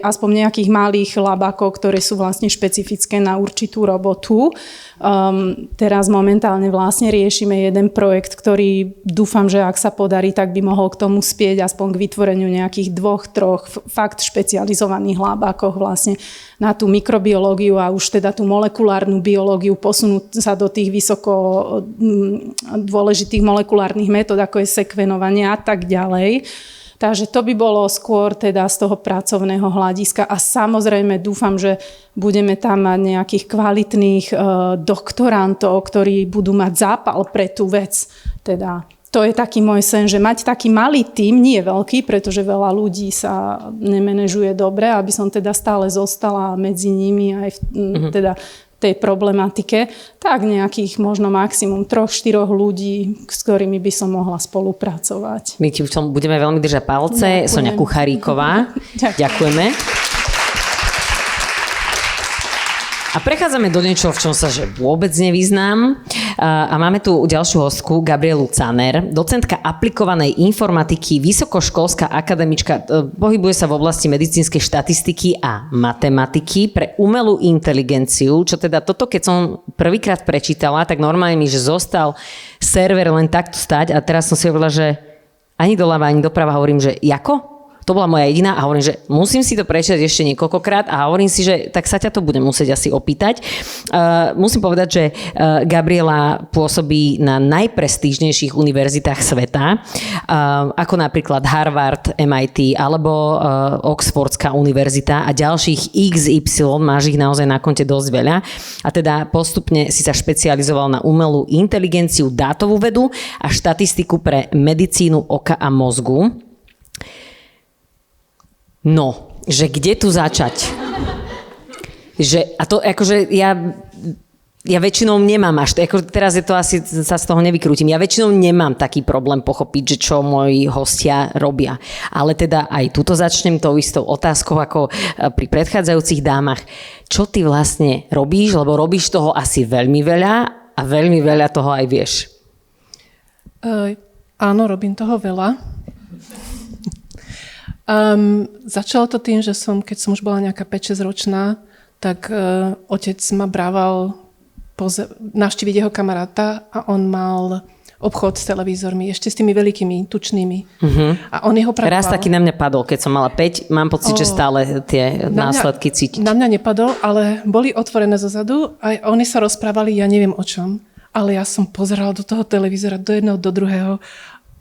Speaker 3: aspoň nejakých malých labákov, ktoré sú vlastne špecifické na určitú robotu. Teraz momentálne vlastne riešime jeden projekt, ktorý dúfam, že ak sa podarí, tak by mohol k tomu spieť aspoň k vytvoreniu nejakých 2-3 fakt špecializovaných labákoch vlastne na tú mikrobiológiu a už teda tú molekulárnu biológiu posunúť sa do tých vysoko dôležitých molekulárnych metód, ako je sekvenovanie a tak ďalej. Takže to by bolo skôr teda z toho pracovného hľadiska a samozrejme dúfam, že budeme tam mať nejakých kvalitných doktorantov, ktorí budú mať zápal pre tú vec. Teda to je taký môj sen, že mať taký malý tím, nie veľký, pretože veľa ľudí sa nemenežuje dobre, aby som teda stále zostala medzi nimi aj teda tej problematike, tak nejakých možno maximum 3-4 ľudí, s ktorými by som mohla spolupracovať.
Speaker 1: My ti v tom budeme veľmi držať palce. Soňa Kucharíková. Ďakujeme. A prechádzame do niečoho, v čom sa že vôbec nevyznám. A máme tu ďalšiu hostku, Gabrielu Caner, docentka aplikovanej informatiky, vysokoškolská akademička, pohybuje sa v oblasti medicínskej štatistiky a matematiky pre umelú inteligenciu, čo teda toto, keď som prvýkrát prečítala, tak normálne mi, že zostal server len takto stať a teraz som si hovorila, že ani doľava, ani doprava hovorím, že jako? To bola moja jediná a hovorím, že musím si to prečítať ešte niekoľkokrát a hovorím si, že tak sa ťa to budem musieť asi opýtať. Musím povedať, že Gabriela pôsobí na najprestížnejších univerzitách sveta, ako napríklad Harvard, MIT alebo Oxfordská univerzita a ďalších XY, máš ich naozaj na konte dosť veľa. A teda postupne si sa špecializoval na umelú inteligenciu, dátovú vedu a štatistiku pre medicínu oka a mozgu. No, že kde tu začať? A to akože ja ja väčšinou nemám až, ako teraz je to asi, sa z toho nevykrútim, ja väčšinou nemám taký problém pochopiť, že čo moji hostia robia. Ale teda aj tuto začnem tou istou otázkou ako pri predchádzajúcich dámach. Čo ty vlastne robíš, lebo robíš toho asi veľmi veľa a veľmi veľa toho aj vieš.
Speaker 4: Áno, robím toho veľa. Začalo to tým, že keď som už bola nejaká 5-6 ročná, tak otec ma brával navštíviť jeho kamaráta a on mal obchod s televízormi, ešte s tými veľkými, tučnými. A on jeho
Speaker 1: Raz taký na mňa padol, keď som mala 5, mám pocit, že stále tie následky cítiť.
Speaker 4: Na mňa nepadol, ale boli otvorené zozadu a oni sa rozprávali, ja neviem o čom, ale ja som pozerala do toho televízora, do jedného, do druhého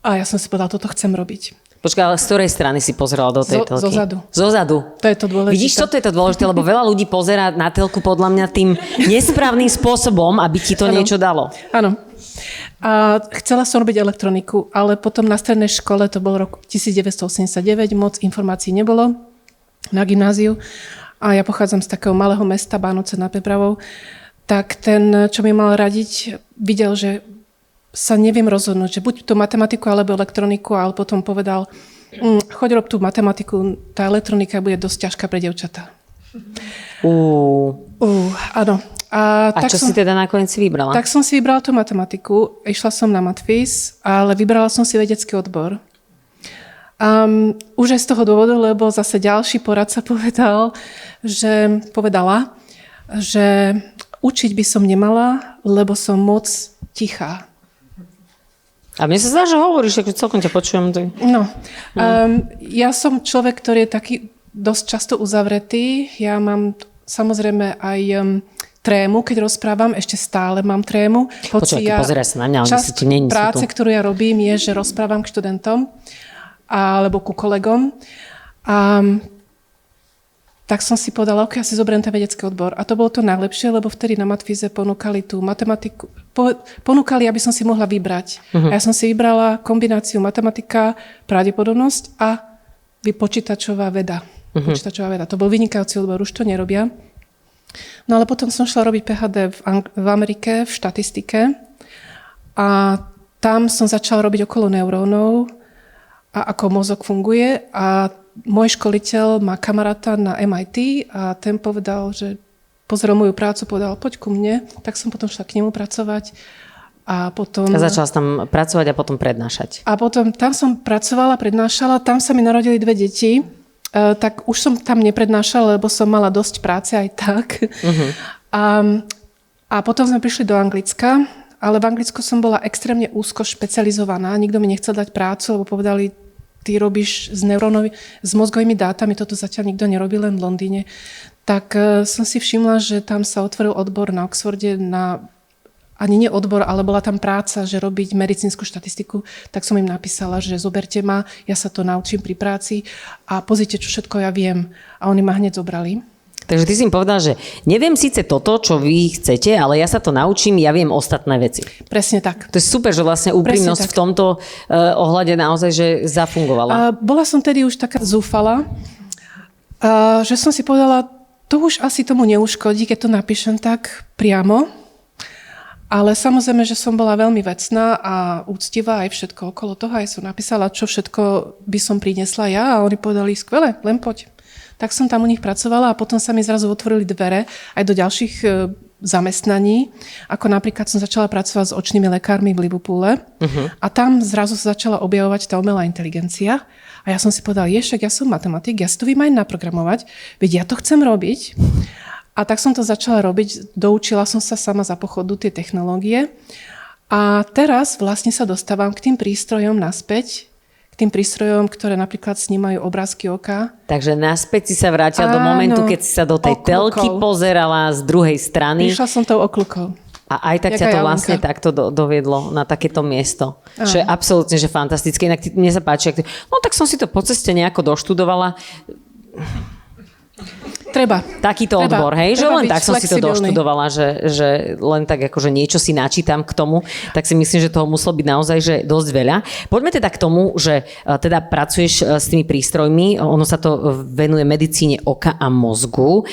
Speaker 4: a ja som si povedala, toto chcem robiť.
Speaker 1: Počkaj, ale z ktorej strany si pozerala do tej telky?
Speaker 4: Zozadu.
Speaker 1: Zozadu.
Speaker 4: To je to dôležité.
Speaker 1: Vidíš, toto je to dôležité, lebo veľa ľudí pozerá na telku podľa mňa tým nesprávnym spôsobom, aby ti to niečo dalo.
Speaker 4: Áno. A chcela som robiť elektroniku, ale potom na strednej škole, to bol rok 1989, moc informácií nebolo na gymnáziu a ja pochádzam z takého malého mesta Bánoce nad Bebravou, tak ten, čo mi mal radiť, videl, že sa neviem rozhodnúť, že buď tú matematiku alebo elektroniku, ale potom povedal, choď rob tú matematiku, tá elektronika bude dosť ťažká pre dievčatá. Áno.
Speaker 1: A čo si teda nakoniec vybrala?
Speaker 4: Tak som si vybrala tú matematiku, išla som na matfís, ale vybrala som si vedecký odbor. Už aj z toho dôvodu, lebo zase ďalší poradca povedala, že učiť by som nemala, lebo som moc tichá.
Speaker 1: A mne sa zdá, že hovoríš, ako celkom ťa počujem.
Speaker 4: No, ja som človek, ktorý je taký dosť často uzavretý. Ja mám samozrejme aj trému, keď rozprávam, ešte stále mám trému.
Speaker 1: Počuj, pozeraj sa na mňa, ale
Speaker 4: časť práce, ktorú ja robím, je, že rozprávam k študentom alebo ku kolegom. Tak som si povedala, ok, ja si zoberiem ten vedecký odbor. A to bolo to najlepšie, lebo vtedy na matfíze ponúkali tú matematiku, ponúkali, aby som si mohla vybrať. A ja som si vybrala kombináciu matematika, pravdepodobnosť a počítačová veda. Počítačová veda. To bol vynikajúci odbor, už to nerobia. No ale potom som šla robiť PhD v Amerike, v štatistike. A tam som začala robiť okolo neurónov a ako mozog funguje. A môj školiteľ má kamaráta na MIT a ten povedal, že pozrel moju prácu, povedal, poď ku mne. Tak som potom šla k nemu pracovať. A
Speaker 1: začala tam pracovať a potom prednášať.
Speaker 4: A potom tam som pracovala, prednášala, tam sa mi narodili 2 deti. Tak už som tam neprednášala, lebo som mala dosť práce aj tak. A potom sme prišli do Anglicka, ale v Anglicku som bola extrémne úzko špecializovaná. Nikto mi nechcel dať prácu, lebo povedali, ty robíš s mozgovými dátami, toto zatiaľ nikto nerobí, len v Londýne. Tak som si všimla, že tam sa otvoril odbor na Oxforde ani nie odbor, ale bola tam práca, že robiť medicínsku štatistiku, tak som im napísala, že zoberte ma, ja sa to naučím pri práci a pozrite, čo všetko ja viem. A oni ma hneď zobrali.
Speaker 1: Takže ty si im povedal, že neviem síce toto, čo vy chcete, ale ja sa to naučím, ja viem ostatné veci.
Speaker 4: Presne tak.
Speaker 1: To je super, že vlastne úprimnosť v tomto ohľade naozaj, že zafungovala.
Speaker 4: Bola som tedy už taká zúfala, že som si povedala, to už asi tomu neuškodí, keď to napíšem tak priamo. Ale samozrejme, že som bola veľmi vecná a úctivá aj všetko okolo toho. Aj som napísala, čo všetko by som priniesla ja a oni povedali, skvelé, len poď. Tak som tam u nich pracovala a potom sa mi zrazu otvorili dvere aj do ďalších zamestnaní. Ako napríklad som začala pracovať s očnými lekármi v Liverpoole a tam zrazu sa začala objavovať tá umelá inteligencia. A ja som si povedala, však ja som matematik, ja si to viem aj naprogramovať, veď ja to chcem robiť. A tak som to začala robiť, doučila som sa sama za pochodu tie technológie a teraz vlastne sa dostávam k tým prístrojom naspäť, k tým prístrojom, ktoré napríklad snímajú obrázky oka.
Speaker 1: Takže naspäť si sa vrátila do momentu, keď si sa do tej telky pozerala z druhej strany.
Speaker 4: Prišla som tou okľukou.
Speaker 1: A aj tak ťa to vlastne takto doviedlo na takéto miesto. Čo je absolútne že fantastické. Inak mne sa páči, no tak som si to po ceste nejako doštudovala. Takýto odbor, hej? Že len tak som si to doštudovala, že len tak akože niečo si načítam k tomu, tak si myslím, že toho muselo byť naozaj že dosť veľa. Poďme teda k tomu, že teda pracuješ s tými prístrojmi, ono sa to venuje medicíne oka a mozgu.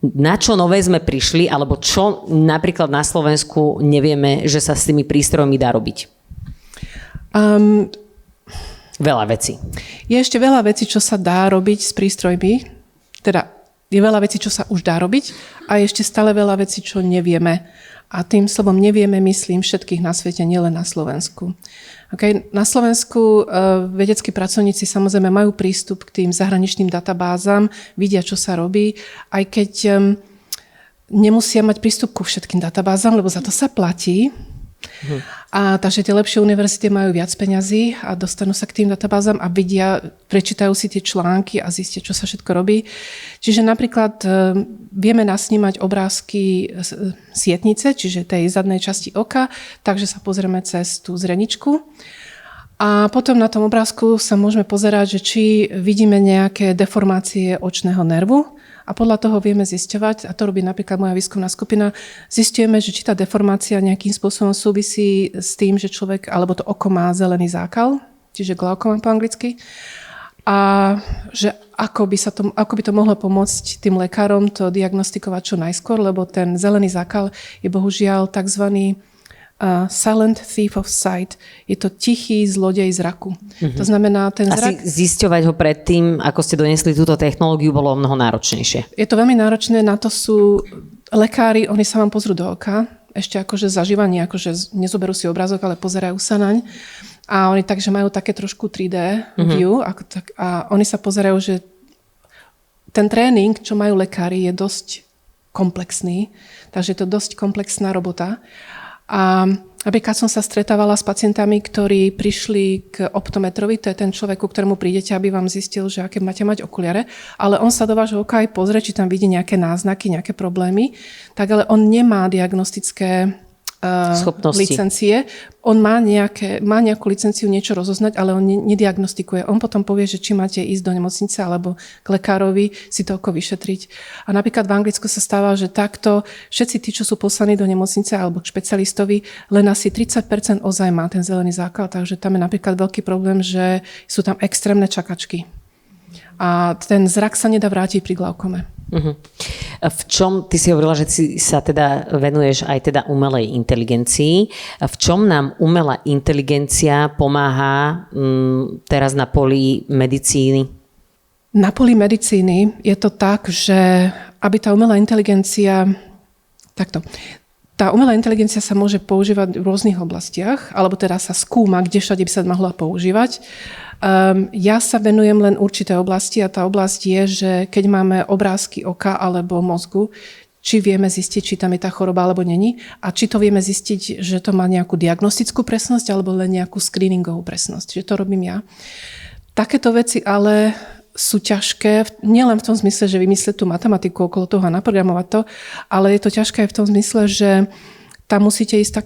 Speaker 1: Na čo nové sme prišli, alebo čo napríklad na Slovensku nevieme, že sa s tými prístrojmi dá robiť? Veľa vecí.
Speaker 4: Je ešte veľa vecí, čo sa dá robiť s prístrojmi. Teda je veľa vecí, čo sa už dá robiť a je ešte stále veľa vecí, čo nevieme. A tým slovom nevieme, myslím, všetkých na svete, nielen na Slovensku. Okay. Na Slovensku vedeckí pracovníci samozrejme majú prístup k tým zahraničným databázam, vidia, čo sa robí, aj keď nemusia mať prístup ku všetkým databázam, lebo za to sa platí. A takže tie lepšie univerzity majú viac peňazí a dostanú sa k tým databázam a vidia, prečítajú si tie články a zistia, čo sa všetko robí. Čiže napríklad vieme nasnímať obrázky sietnice, čiže tej zadnej časti oka, takže sa pozrieme cez tú zreničku. A potom na tom obrázku sa môžeme pozerať, že či vidíme nejaké deformácie očného nervu. A podľa toho vieme zisťovať, a to robí napríklad moja výskumná skupina, zisťujeme, že či tá deformácia nejakým spôsobom súvisí s tým, že človek, alebo to oko má zelený zákal, čiže glaukoma po anglicky, a že ako by to mohlo pomôcť tým lekárom to diagnostikovať čo najskôr, lebo ten zelený zákal je bohužiaľ takzvaný silent thief of sight. Je to tichý zlodej zraku. To znamená, ten zrak...
Speaker 1: Asi zisťovať ho predtým, ako ste donesli túto technológiu, bolo mnoho náročnejšie.
Speaker 4: Je to veľmi náročné, na to sú lekári, oni sa vám pozrú do oka, ešte akože zažívanie, akože nezoberú si obrázok, ale pozerajú sa naň. A oni takže majú také trošku 3D view a oni sa pozerajú, že ten tréning, čo majú lekári, je dosť komplexný. Takže je to dosť komplexná robota. A napríklad som sa stretávala s pacientami, ktorí prišli k optometrovi, to je ten človek, ku ktorému prídete, aby vám zistil, že aké máte mať okuliare, ale on sa do vášho oka aj pozrie, či tam vidí nejaké náznaky, nejaké problémy, tak ale on nemá diagnostické licencie. On má nejakú licenciu niečo rozoznať, ale on nediagnostikuje. On potom povie, že či máte ísť do nemocnice alebo k lekárovi si to oko vyšetriť. A napríklad v Anglicku sa stáva, že takto všetci tí, čo sú poslaní do nemocnice alebo k špecialistovi, len asi 30% ozaj má ten zelený základ, takže tam je napríklad veľký problém, že sú tam extrémne čakačky. A ten zrak sa nedá vrátiť pri glaukome.
Speaker 1: V čom, ty si hovorila, že si sa teda venuješ aj teda umelej inteligencii. V čom nám umelá inteligencia pomáha teraz na poli medicíny?
Speaker 4: Na poli medicíny je to tak, že aby tá umelá inteligencia... Takto. Tá umelá inteligencia sa môže používať v rôznych oblastiach, alebo teda sa skúma, kde všade by sa mohla používať. Ja sa venujem len určité oblasti a tá oblasť je, že keď máme obrázky oka alebo mozgu, či vieme zistiť, či tam je tá choroba alebo není a či to vieme zistiť, že to má nejakú diagnostickú presnosť alebo len nejakú screeningovú presnosť. Že to robím ja. Takéto veci ale sú ťažké, nielen v tom zmysle, že vymyslieť tú matematiku okolo toho a naprogramovať to, ale je to ťažké aj v tom zmysle, že tam musíte ísť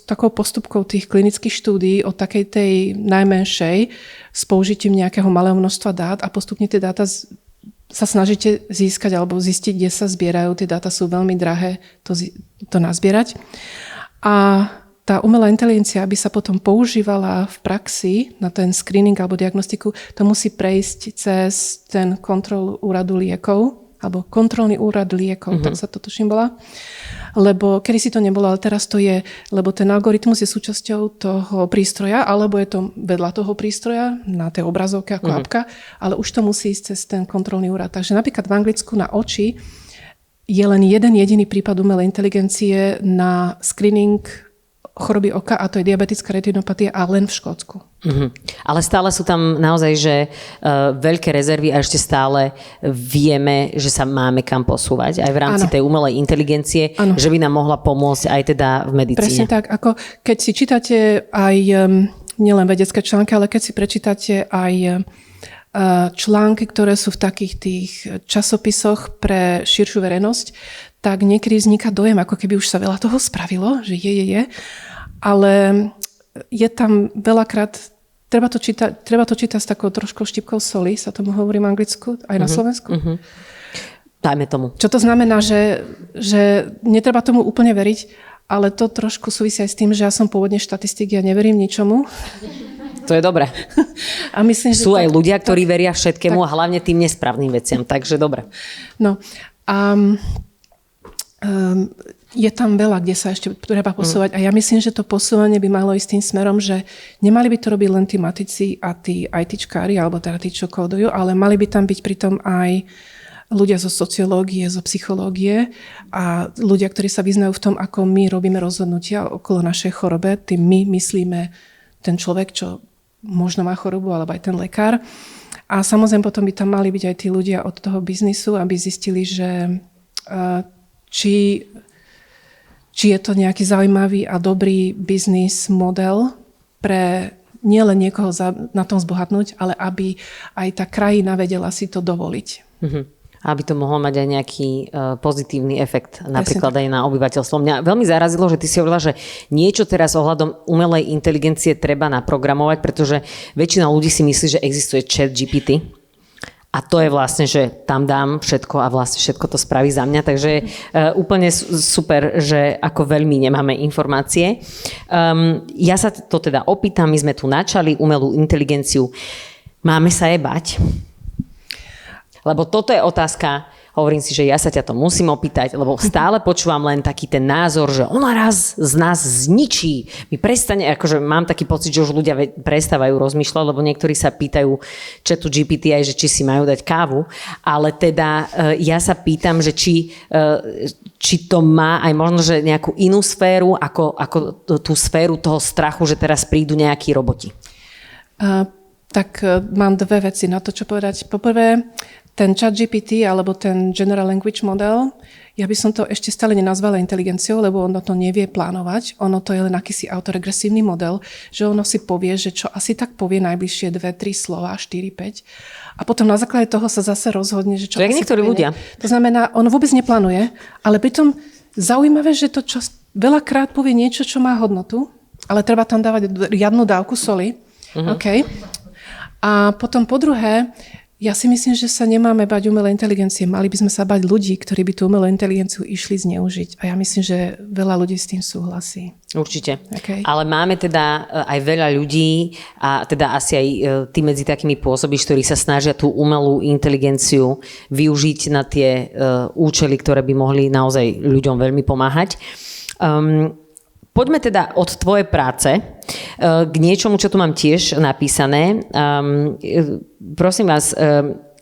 Speaker 4: takou postupkou tých klinických štúdií od takej tej najmenšej s použitím nejakého malého množstva dát a postupne tie dáta sa snažíte získať alebo zistiť, kde sa zbierajú. Tie dáta sú veľmi drahé to nazbierať. A tá umelá inteligencia, aby sa potom používala v praxi na ten screening alebo diagnostiku, to musí prejsť cez ten kontrolu úradu liekov, alebo kontrolný úrad liekov, tak sa to tuším bola. Lebo kedy si to nebolo, ale teraz to je, lebo ten algoritmus je súčasťou toho prístroja, alebo je to vedľa toho prístroja na tej obrazovke ako apka, ale už to musí ísť cez ten kontrolný úrad. Takže napríklad v Anglicku na oči je len jeden jediný prípad umelej inteligencie na screening choroby oka a to je diabetická retinopatia a len v Škótsku.
Speaker 1: Ale stále sú tam naozaj, že veľké rezervy a ešte stále vieme, že sa máme kam posúvať aj v rámci tej umelej inteligencie, že by nám mohla pomôcť aj teda v medicíne.
Speaker 4: Presne tak, ako keď si čítate aj nielen vedecké články, ale keď si prečítate aj články, ktoré sú v takých tých časopisoch pre širšiu verejnosť, tak niekedy vzniká dojem, ako keby už sa veľa toho spravilo, že je. Ale je tam veľakrát, treba to čítať s takou troškou štipkou soli, sa tomu hovorí v Anglicku, aj na Slovensku.
Speaker 1: Dajme tomu.
Speaker 4: Čo to znamená, že netreba tomu úplne veriť, ale to trošku súvisí aj s tým, že ja som pôvodne štatistik, ja neverím ničomu.
Speaker 1: To je dobré.
Speaker 4: A myslím, že
Speaker 1: sú aj ľudia, ktorí veria všetkému a hlavne tým nesprávnym veciam, takže dobre.
Speaker 4: No A je tam veľa, kde sa ešte treba posúvať. A ja myslím, že to posúvanie by malo ísť tým smerom, že nemali by to robiť len tí matici a tí ITčkári, alebo teda tí, čo kódujú, ale mali by tam byť pritom aj ľudia zo sociológie, zo psychológie a ľudia, ktorí sa vyznajú v tom, ako my robíme rozhodnutia okolo našej chorobe. Tým my myslíme ten človek, čo možno má chorobu, alebo aj ten lekár. A samozrejme potom by tam mali byť aj tí ľudia od toho biznisu, aby zistili, že či je to nejaký zaujímavý a dobrý biznis model pre nielen niekoho na tom zbohatnúť, ale aby aj tá krajina vedela si to dovoliť.
Speaker 1: Mhm. Aby to mohlo mať aj nejaký pozitívny efekt, napríklad aj na obyvateľstvo. Mňa veľmi zarazilo, že ty si hovorila, že niečo teraz ohľadom umelej inteligencie treba naprogramovať, pretože väčšina ľudí si myslí, že existuje ChatGPT. A to je vlastne, že tam dám všetko a vlastne všetko to spraví za mňa. Takže úplne super, že ako veľmi nemáme informácie. Ja sa to teda opýtam, my sme tu načali umelú inteligenciu. Máme sa jej bať? Lebo toto je otázka, hovorím si, že ja sa ťa to musím opýtať, lebo stále počúvam len taký ten názor, že ona raz z nás zničí. My prestane, akože mám taký pocit, že už ľudia prestávajú rozmýšľať, lebo niektorí sa pýtajú chatu GPT aj, že či si majú dať kávu, ale teda ja sa pýtam, že či to má aj možno, že nejakú inú sféru, ako tú sféru toho strachu, že teraz prídu nejakí roboti.
Speaker 4: Tak mám dve veci na to, čo povedať. Poprvé, ten ChatGPT alebo ten General Language Model, ja by som to ešte stále nenazvala inteligenciou, lebo ono to nevie plánovať. Ono to je len akýsi autoregresívny model, že ono si povie, že čo asi tak povie najbližšie 2-3 slova, 4-5. A potom na základe toho sa zase rozhodne, že čo
Speaker 1: to
Speaker 4: asi
Speaker 1: niektorí ľudia.
Speaker 4: To znamená, ono vôbec neplánuje, ale pritom zaujímavé, že to veľakrát povie niečo, čo má hodnotu, ale treba tam dávať riadnu dávku soli. Okay. A potom po druhé, ja si myslím, že sa nemáme bať umelej inteligencie. Mali by sme sa bať ľudí, ktorí by tú umelú inteligenciu išli zneužiť. A ja myslím, že veľa ľudí s tým súhlasí.
Speaker 1: Určite.
Speaker 4: Okay.
Speaker 1: Ale máme teda aj veľa ľudí a teda asi aj ty medzi takými pôsobíš, ktorí sa snažia tú umelú inteligenciu využiť na tie účely, ktoré by mohli naozaj ľuďom veľmi pomáhať. Poďme teda od tvojej práce k niečomu, čo tu mám tiež napísané. Prosím vás,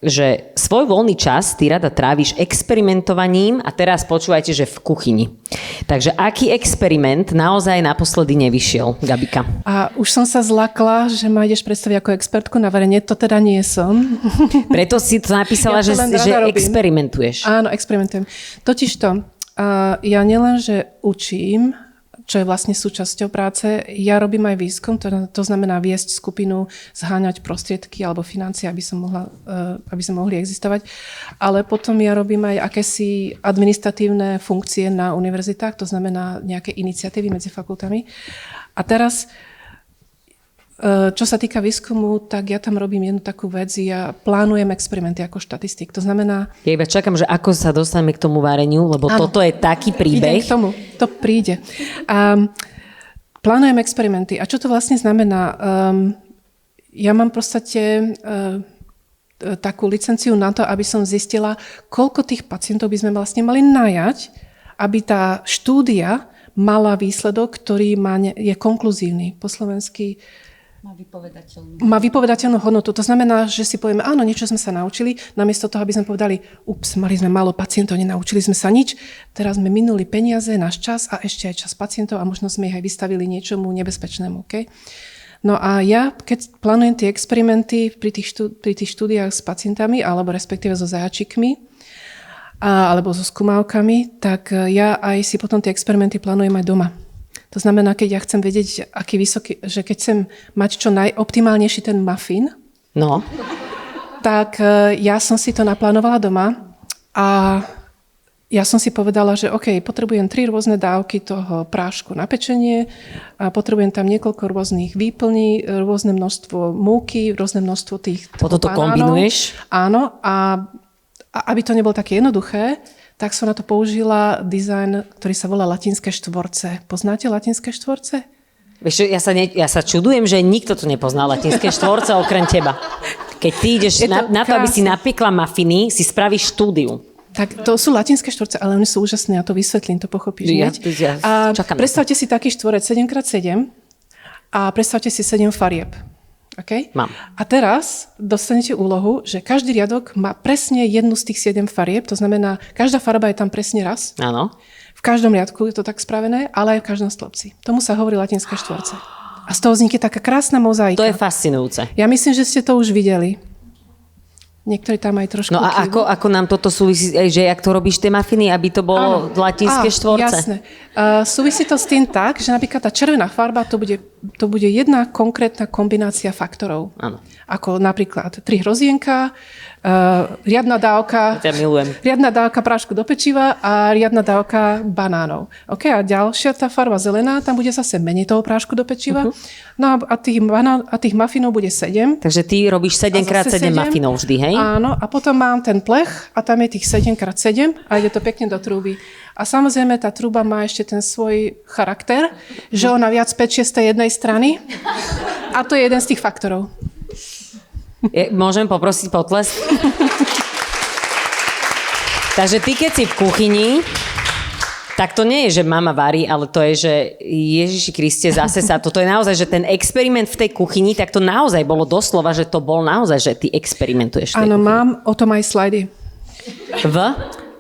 Speaker 1: že svoj voľný čas ty rada tráviš experimentovaním a teraz počúvajte, že v kuchyni. Takže aký experiment naozaj naposledy nevyšiel, Gabika?
Speaker 4: A už som sa zlakla, že ma ideš predstaviť ako expertku na varenie. To teda nie som.
Speaker 1: Preto si to napísala, ja to že experimentuješ.
Speaker 4: Áno, experimentujem. Totižto, ja nielen, že učím, čo je vlastne súčasťou práce. Ja robím aj výskum, to znamená viesť skupinu, zháňať prostriedky alebo financie, aby sme mohli existovať. Ale potom ja robím aj akési administratívne funkcie na univerzitách, to znamená nejaké iniciatívy medzi fakultami. A teraz, čo sa týka výskumu, tak ja tam robím jednu takú vec, ja plánujem experimenty ako štatistik. To znamená...
Speaker 1: Ja iba čakám, že ako sa dostaneme k tomu vareniu, lebo áno, toto je taký príbeh.
Speaker 4: Idem k tomu, to príde. Plánujem experimenty. A čo to vlastne znamená? Ja mám v podstate takú licenciu na to, aby som zistila, koľko tých pacientov by sme vlastne mali najať, aby tá štúdia mala výsledok, ktorý je konkluzívny. Po slovensky má vypovedateľnú hodnotu. To znamená, že si povieme, áno, niečo sme sa naučili, namiesto toho, aby sme povedali, mali sme málo pacientov, nenaučili sme sa nič, teraz sme minuli peniaze, náš čas a ešte aj čas pacientov a možno sme ich aj vystavili niečomu nebezpečnému. Okay? No a ja, keď plánujem tie experimenty pri tých štúdiách s pacientami, alebo respektíve so zajačikmi, alebo so skúmavkami, tak ja aj si potom tie experimenty plánujem aj doma. To znamená, keď ja chcem vedieť, aký vysoký, že keď chcem mať čo najoptimálnejší ten muffin,
Speaker 1: no,
Speaker 4: tak ja som si to naplánovala doma a ja som si povedala, že OK, potrebujem 3 rôzne dávky toho prášku na pečenie a potrebujem tam niekoľko rôznych výplní, rôzne množstvo múky, rôzne množstvo tých
Speaker 1: banánov. Toto kombinuješ?
Speaker 4: Áno, a aby to nebolo také jednoduché, tak som na to použila dizajn, ktorý sa volá latinské štvorce. Poznáte latinské štvorce?
Speaker 1: Vieš, ja sa čudujem, že nikto tu nepozná latinské štvorce okrem teba. Keď ty ideš na to, aby si napiekla mafiny, si spravíš štúdiu.
Speaker 4: Tak to sú latinské štvorce, ale oni sú úžasné, ja to vysvetlím, to pochopíš.
Speaker 1: Ja
Speaker 4: A
Speaker 1: čakám.
Speaker 4: predstavte si taký štvorec 7x7 a predstavte si 7 farieb. Okay?
Speaker 1: Mám.
Speaker 4: A teraz dostanete úlohu, že každý riadok má presne jednu z tých 7 farieb, to znamená, každá farba je tam presne raz.
Speaker 1: Áno.
Speaker 4: V každom riadku je to tak spravené, ale aj v každom stĺpci. Tomu sa hovorí latinské štvorce. A z toho vznikne taká krásna mozaika.
Speaker 1: To je fascinujúce.
Speaker 4: Ja myslím, že ste to už videli. Niektorí tam aj trošku...
Speaker 1: No a ako nám toto súvisí, že jak to robíš tie mafiny, aby to bolo latinské štvorce?
Speaker 4: Jasné. Súvisí to s tým tak, že napríklad tá červená farba, to bude jedna konkrétna kombinácia faktorov.
Speaker 1: Áno.
Speaker 4: Ako napríklad 3 hrozienka, riadna dávka,
Speaker 1: Ja milujem.
Speaker 4: riadna dávka prášku do pečiva a riadna dávka banánov. Okay, a ďalšia tá farba zelená, tam bude zase menej toho prášku do pečiva. No a tých mafinov bude 7.
Speaker 1: Takže ty robíš 7x7 mafinov vždy, hej?
Speaker 4: Áno, a potom mám ten plech a tam je tých 7x7 a ide to pekne do trúby. A samozrejme tá trúba má ešte ten svoj charakter, že ona viac pečie z tej jednej strany a to je jeden z tých faktorov.
Speaker 1: Môžem poprosiť potlesk? Takže ty, keď si v kuchyni, tak to nie je, že mama varí, ale to je, že Ježiši Kriste, zase sa toto je naozaj, že ten experiment v tej kuchyni, tak to naozaj bolo doslova, že to bol naozaj, že ty experimentuješ v tej
Speaker 4: Áno,
Speaker 1: kuchyni.
Speaker 4: mám o tom aj slajdy.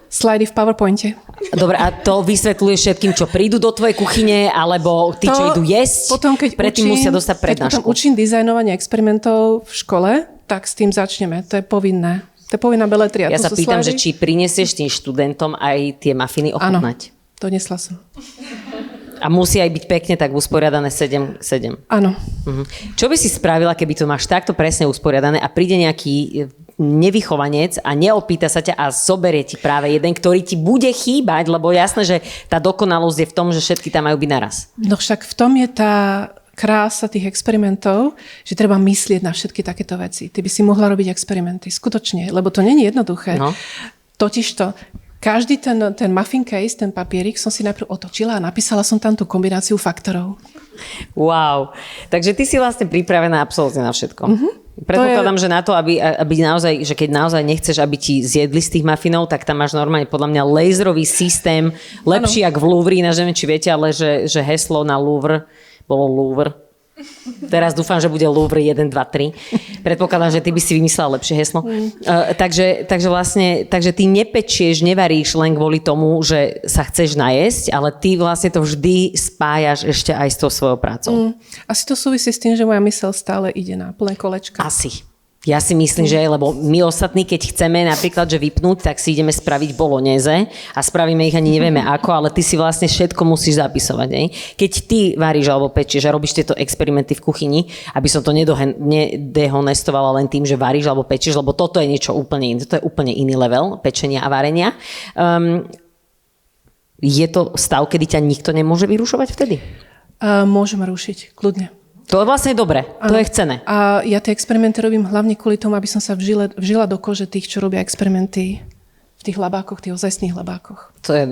Speaker 4: Slajdy v PowerPointe.
Speaker 1: Dobre, a to vysvetľuješ všetkým, čo prídu do tvojej kuchyne, alebo tí, čo idú jesť?
Speaker 4: Potom, keď
Speaker 1: predtým musia dostať prednášku.
Speaker 4: Keď potom učím dizajnovanie experimentov v škole, tak s tým začneme. To je povinné. To je povinná beletria.
Speaker 1: Ja
Speaker 4: to
Speaker 1: sa pýtam,
Speaker 4: slajdy.
Speaker 1: že či prinesieš tým študentom aj tie mafiny ochutnať.
Speaker 4: Áno, to nesla som.
Speaker 1: A musí aj byť pekne tak usporiadané 7x7.
Speaker 4: Áno.
Speaker 1: Čo by si spravila, keby to máš takto presne usporiadané a príde nejaký nevychovanec a neopýta sa ťa a zoberie ti práve jeden, ktorý ti bude chýbať, lebo jasné, že tá dokonalosť je v tom, že všetky tam majú byť naraz.
Speaker 4: No však v tom je tá krása tých experimentov, že treba myslieť na všetky takéto veci. Ty by si mohla robiť experimenty, skutočne, lebo to nie je jednoduché.
Speaker 1: No.
Speaker 4: Totižto, každý ten muffin case, ten papierik som si najprv otočila a napísala som tam tú kombináciu faktorov.
Speaker 1: Wow. Takže ty si vlastne pripravená absolútne na všetko. Predpokladám, že na to, aby naozaj, že keď naozaj nechceš, aby ti zjedli z tých mafinov, tak tam máš normálne podľa mňa laserový systém, lepší jak v Louvre, neviem, či viete, ale že heslo na Louvre bolo Louvre. Teraz dúfam, že bude Louvre 1, 2, 3. Predpokladám, že ty by si vymyslela lepšie heslo. Takže vlastne, takže ty nepečieš, nevaríš len kvôli tomu, že sa chceš najesť, ale ty vlastne to vždy spájaš ešte aj s tou svojou prácou.
Speaker 4: Asi to súvisí s tým, že moja myseľ stále ide na plné kolečka.
Speaker 1: Asi. Ja si myslím, že lebo my ostatní, keď chceme napríklad, že vypnúť, tak si ideme spraviť bolonéze a spravíme ich ani nevieme ako, ale ty si vlastne všetko musíš zapisovať. Ne? Keď ty varíš alebo pečieš a robíš tieto experimenty v kuchyni, aby som to nedehonestovala len tým, že varíš alebo pečieš, lebo toto je niečo úplne iné. Toto je úplne iný level pečenia a varenia. Je to stav, kedy ťa nikto nemôže vyrušovať vtedy?
Speaker 4: Môžem rušiť, kľudne.
Speaker 1: To je vlastne dobre, to je chcené.
Speaker 4: A ja tie experimenty robím hlavne kvôli tomu, aby som sa vžila do kože tých, čo robia experimenty v tých labákoch, tých ozajstných labákoch.
Speaker 1: To je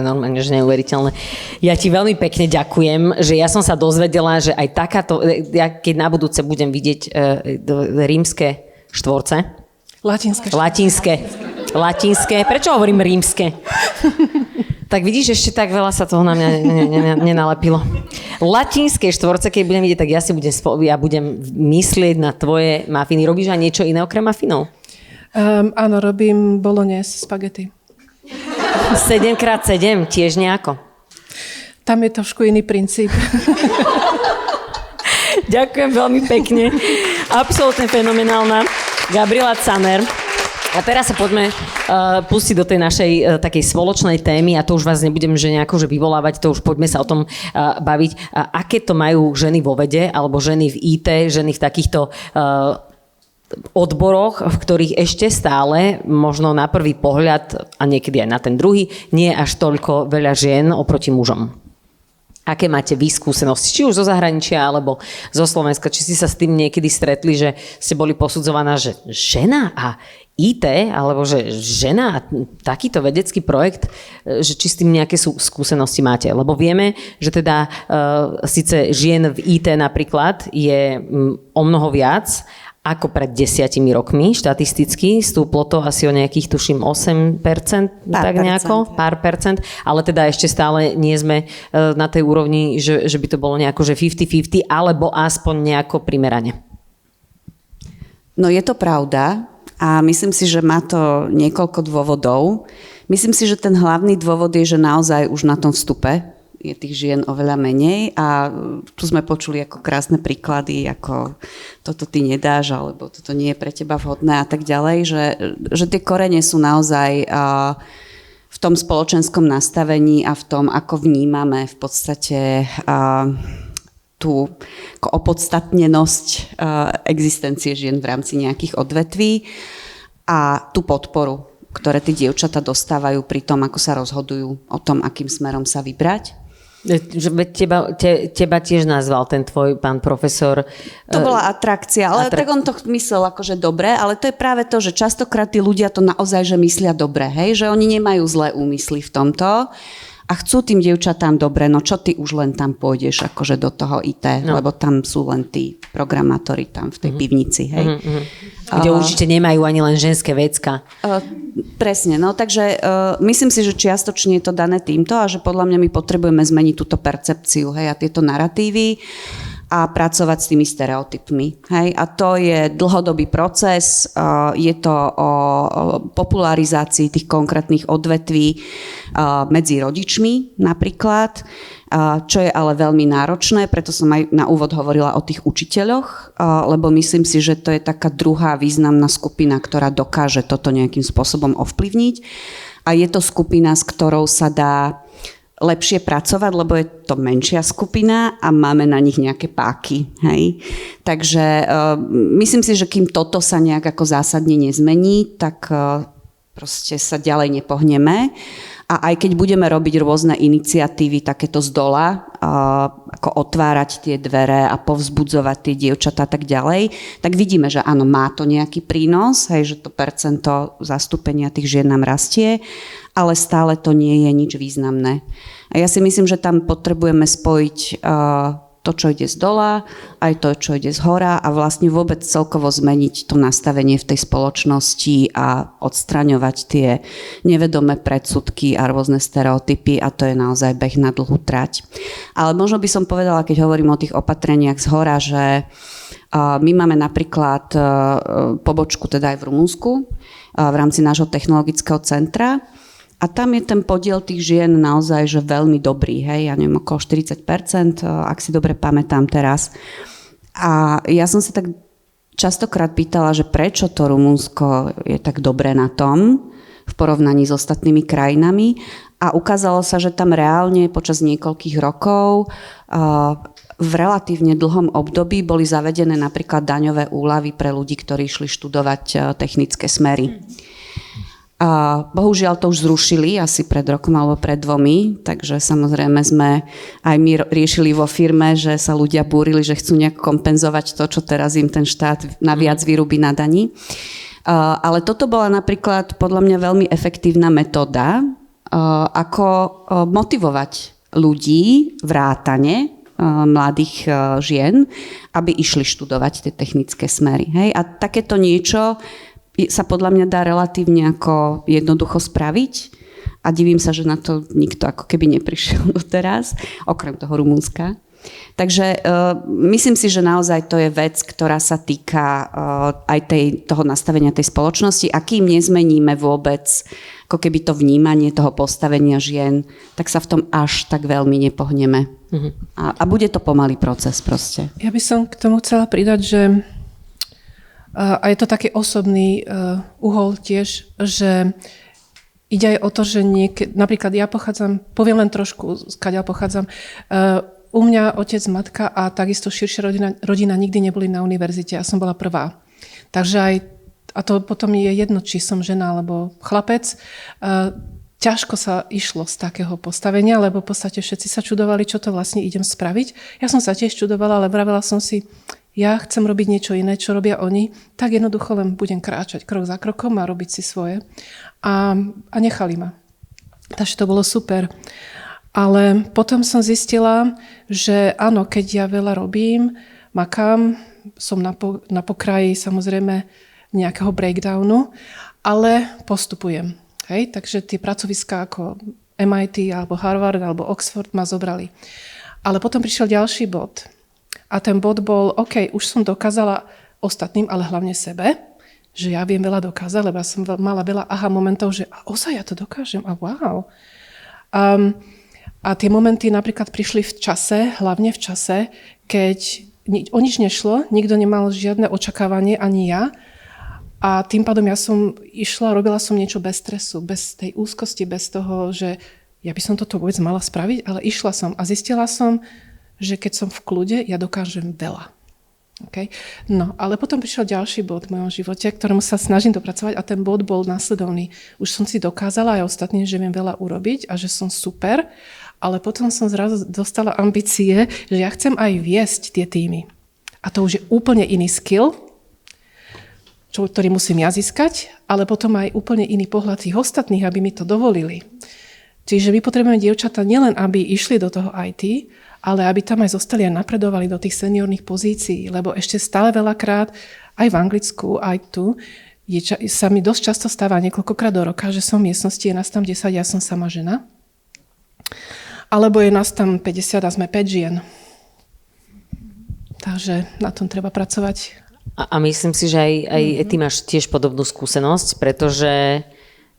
Speaker 1: normálne, že neuveriteľné. Ja ti veľmi pekne ďakujem, že ja som sa dozvedela, že aj takáto, ja keď na budúce budem vidieť rímske štvorce. Latinské. Prečo hovorím rímske? Tak vidíš, ešte tak veľa sa toho na mňa nenalepilo. Latinské štvorce, keď budem vidieť, tak ja budem myslieť na tvoje mafiny. Robíš aj niečo iné okrem mafinov?
Speaker 4: Áno, robím bolognese spaghetti.
Speaker 1: 7x7, tiež nejako?
Speaker 4: Tam je trošku iný princíp.
Speaker 1: Ďakujem veľmi pekne. Absolútne fenomenálna Gabriela Canner. A teraz sa poďme pustiť do tej našej takej spoločnej témy a to už vás nebudem že nejako že vyvolávať, to už poďme sa o tom baviť. Aké to majú ženy vo vede alebo ženy v IT, ženy v takýchto odboroch, v ktorých ešte stále, možno na prvý pohľad a niekedy aj na ten druhý, nie je až toľko veľa žien oproti mužom. Aké máte vy skúsenosti, či už zo zahraničia, alebo zo Slovenska, či ste sa s tým niekedy stretli, že ste boli posudzovaná, že žena a IT, alebo že žena a takýto vedecký projekt, že či s tým nejaké skúsenosti máte. Lebo vieme, že teda síce žien v IT napríklad je o mnoho viac, ako pred 10 rokmi. Štatisticky stúplo to asi o nejakých, tuším, 8%, tak nejako, pár percent, ale teda ešte stále nie sme na tej úrovni, že by to bolo nejako, že 50-50, alebo aspoň nejako primerane.
Speaker 2: No je to pravda a myslím si, že má to niekoľko dôvodov. Myslím si, že ten hlavný dôvod je, že naozaj už na tom vstupe je tých žien oveľa menej a tu sme počuli ako krásne príklady, ako toto ty nedáš, alebo toto nie je pre teba vhodné a tak ďalej, že tie korene sú naozaj v tom spoločenskom nastavení a v tom, ako vnímame v podstate tú opodstatnenosť existencie žien v rámci nejakých odvetví a tú podporu, ktoré tie dievčatá dostávajú pri tom, ako sa rozhodujú o tom, akým smerom sa vybrať. Teba tiež nazval ten tvoj pán profesor. To bola atrakcia, ale tak on to myslel akože dobre, ale to je práve to, že častokrát tí ľudia to naozaj, že myslia dobre, hej, že oni nemajú zlé úmysly v tomto a chcú tým dievčatám dobre, no čo ty už len tam pôjdeš akože do toho IT, lebo tam sú len tí programátori tam v tej pivnici, hej.
Speaker 1: Kde určite nemajú ani len ženské vecka.
Speaker 2: Presne, no takže myslím si, že čiastočne je to dané týmto a že podľa mňa my potrebujeme zmeniť túto percepciu, hej, a tieto naratívy a pracovať s tými stereotypmi. Hej? A to je dlhodobý proces, je to o popularizácii tých konkrétnych odvetví medzi rodičmi napríklad, čo je ale veľmi náročné, preto som aj na úvod hovorila o tých učiteľoch, lebo myslím si, že to je taká druhá významná skupina, ktorá dokáže toto nejakým spôsobom ovplyvniť. A je to skupina, s ktorou sa dá lepšie pracovať, lebo je to menšia skupina a máme na nich nejaké páky. Hej? Takže myslím si, že kým toto sa nejak ako zásadne nezmení, tak proste sa ďalej nepohneme. A aj keď budeme robiť rôzne iniciatívy takéto z dola, ako otvárať tie dvere a povzbudzovať tie dievčatá a tak ďalej, tak vidíme, že áno, má to nejaký prínos, hej, že to percento zastúpenia tých žien nám rastie, ale stále to nie je nič významné. A ja si myslím, že tam potrebujeme spojiť to, čo ide z dola, aj to, čo ide z hora a vlastne vôbec celkovo zmeniť to nastavenie v tej spoločnosti a odstraňovať tie nevedomé predsudky a rôzne stereotypy a to je naozaj beh na dlhú trať. Ale možno by som povedala, keď hovorím o tých opatreniach z hora, že my máme napríklad pobočku teda aj v Rumunsku v rámci nášho technologického centra. A tam je ten podiel tých žien naozaj že veľmi dobrý, hej, ja neviem, okolo 40%, ak si dobre pamätám teraz. A ja som sa tak častokrát pýtala, že prečo to Rumunsko je tak dobré na tom v porovnaní s ostatnými krajinami a ukázalo sa, že tam reálne počas niekoľkých rokov v relatívne dlhom období boli zavedené napríklad daňové úľavy pre ľudí, ktorí išli študovať technické smery. A bohužiaľ to už zrušili asi pred rokom alebo pred 2, takže samozrejme sme aj my riešili vo firme, že sa ľudia búrili, že chcú nejak kompenzovať to, čo teraz im ten štát naviac vyrúbi na daní. Ale toto bola napríklad podľa mňa veľmi efektívna metóda, ako motivovať ľudí vrátane mladých žien, aby išli študovať tie technické smery. Hej? A takéto niečo sa podľa mňa dá relatívne ako jednoducho spraviť a divím sa, že na to nikto ako keby neprišiel doteraz, okrem toho Rumunska. Takže myslím si, že naozaj to je vec, ktorá sa týka aj toho nastavenia tej spoločnosti a kým nezmeníme vôbec ako keby to vnímanie toho postavenia žien, tak sa v tom až tak veľmi nepohneme. A bude to pomalý proces proste.
Speaker 4: Ja by som k tomu chcela pridať, že a je to taký osobný uhol tiež, že ide aj o to, že napríklad ja pochádzam, poviem len trošku, skadiaľ pochádzam, u mňa otec, matka a takisto širšia rodina nikdy neboli na univerzite a som bola prvá. Takže aj, a to potom je jedno, či som žena alebo chlapec, ťažko sa išlo z takého postavenia, lebo v podstate všetci sa čudovali, čo to vlastne idem spraviť. Ja som sa tiež čudovala, ale vravela som si, ja chcem robiť niečo iné, čo robia oni, tak jednoducho len budem kráčať krok za krokom a robiť si svoje. A nechali ma. Takže to bolo super. Ale potom som zistila, že áno, keď ja veľa robím, makám, som na pokraji samozrejme nejakého breakdownu, ale postupujem. Hej? Takže tie pracoviská ako MIT alebo Harvard alebo Oxford ma zobrali. Ale potom prišiel ďalší bod. A ten bod bol, OK, už som dokázala ostatným, ale hlavne sebe, že ja viem veľa dokázať, lebo ja som mala veľa aha momentov, že ozaj ja to dokážem a wow. A tie momenty napríklad prišli v čase, hlavne v čase, keď o nič nešlo, nikto nemal žiadne očakávanie, ani ja. A tým pádom ja som išla, robila som niečo bez stresu, bez tej úzkosti, bez toho, že ja by som toto vôbec mala spraviť, ale išla som a zistila som, že keď som v kľude, ja dokážem veľa. Okay? No, ale potom prišiel ďalší bod v mojom živote, ktorému sa snažím dopracovať a ten bod bol následovný. Už som si dokázala aj ostatní, že viem veľa urobiť a že som super, ale potom som zrazu dostala ambície, že ja chcem aj viesť tie týmy. A to už je úplne iný skill, ktorý musím ja získať, ale potom aj úplne iný pohľad tých ostatných, aby mi to dovolili. Čiže my potrebujeme dievčatá nielen, aby išli do toho IT, ale aby tam aj zostali a napredovali do tých seniorných pozícií, lebo ešte stále veľakrát, aj v Anglicku, aj tu, sa mi dosť často stáva niekoľkokrát do roka, že som v miestnosti, je nás tam 10, ja som sama žena, alebo je nás tam 50 a sme 5 žien. Takže na tom treba pracovať.
Speaker 1: A myslím si, že aj ty máš tiež podobnú skúsenosť, pretože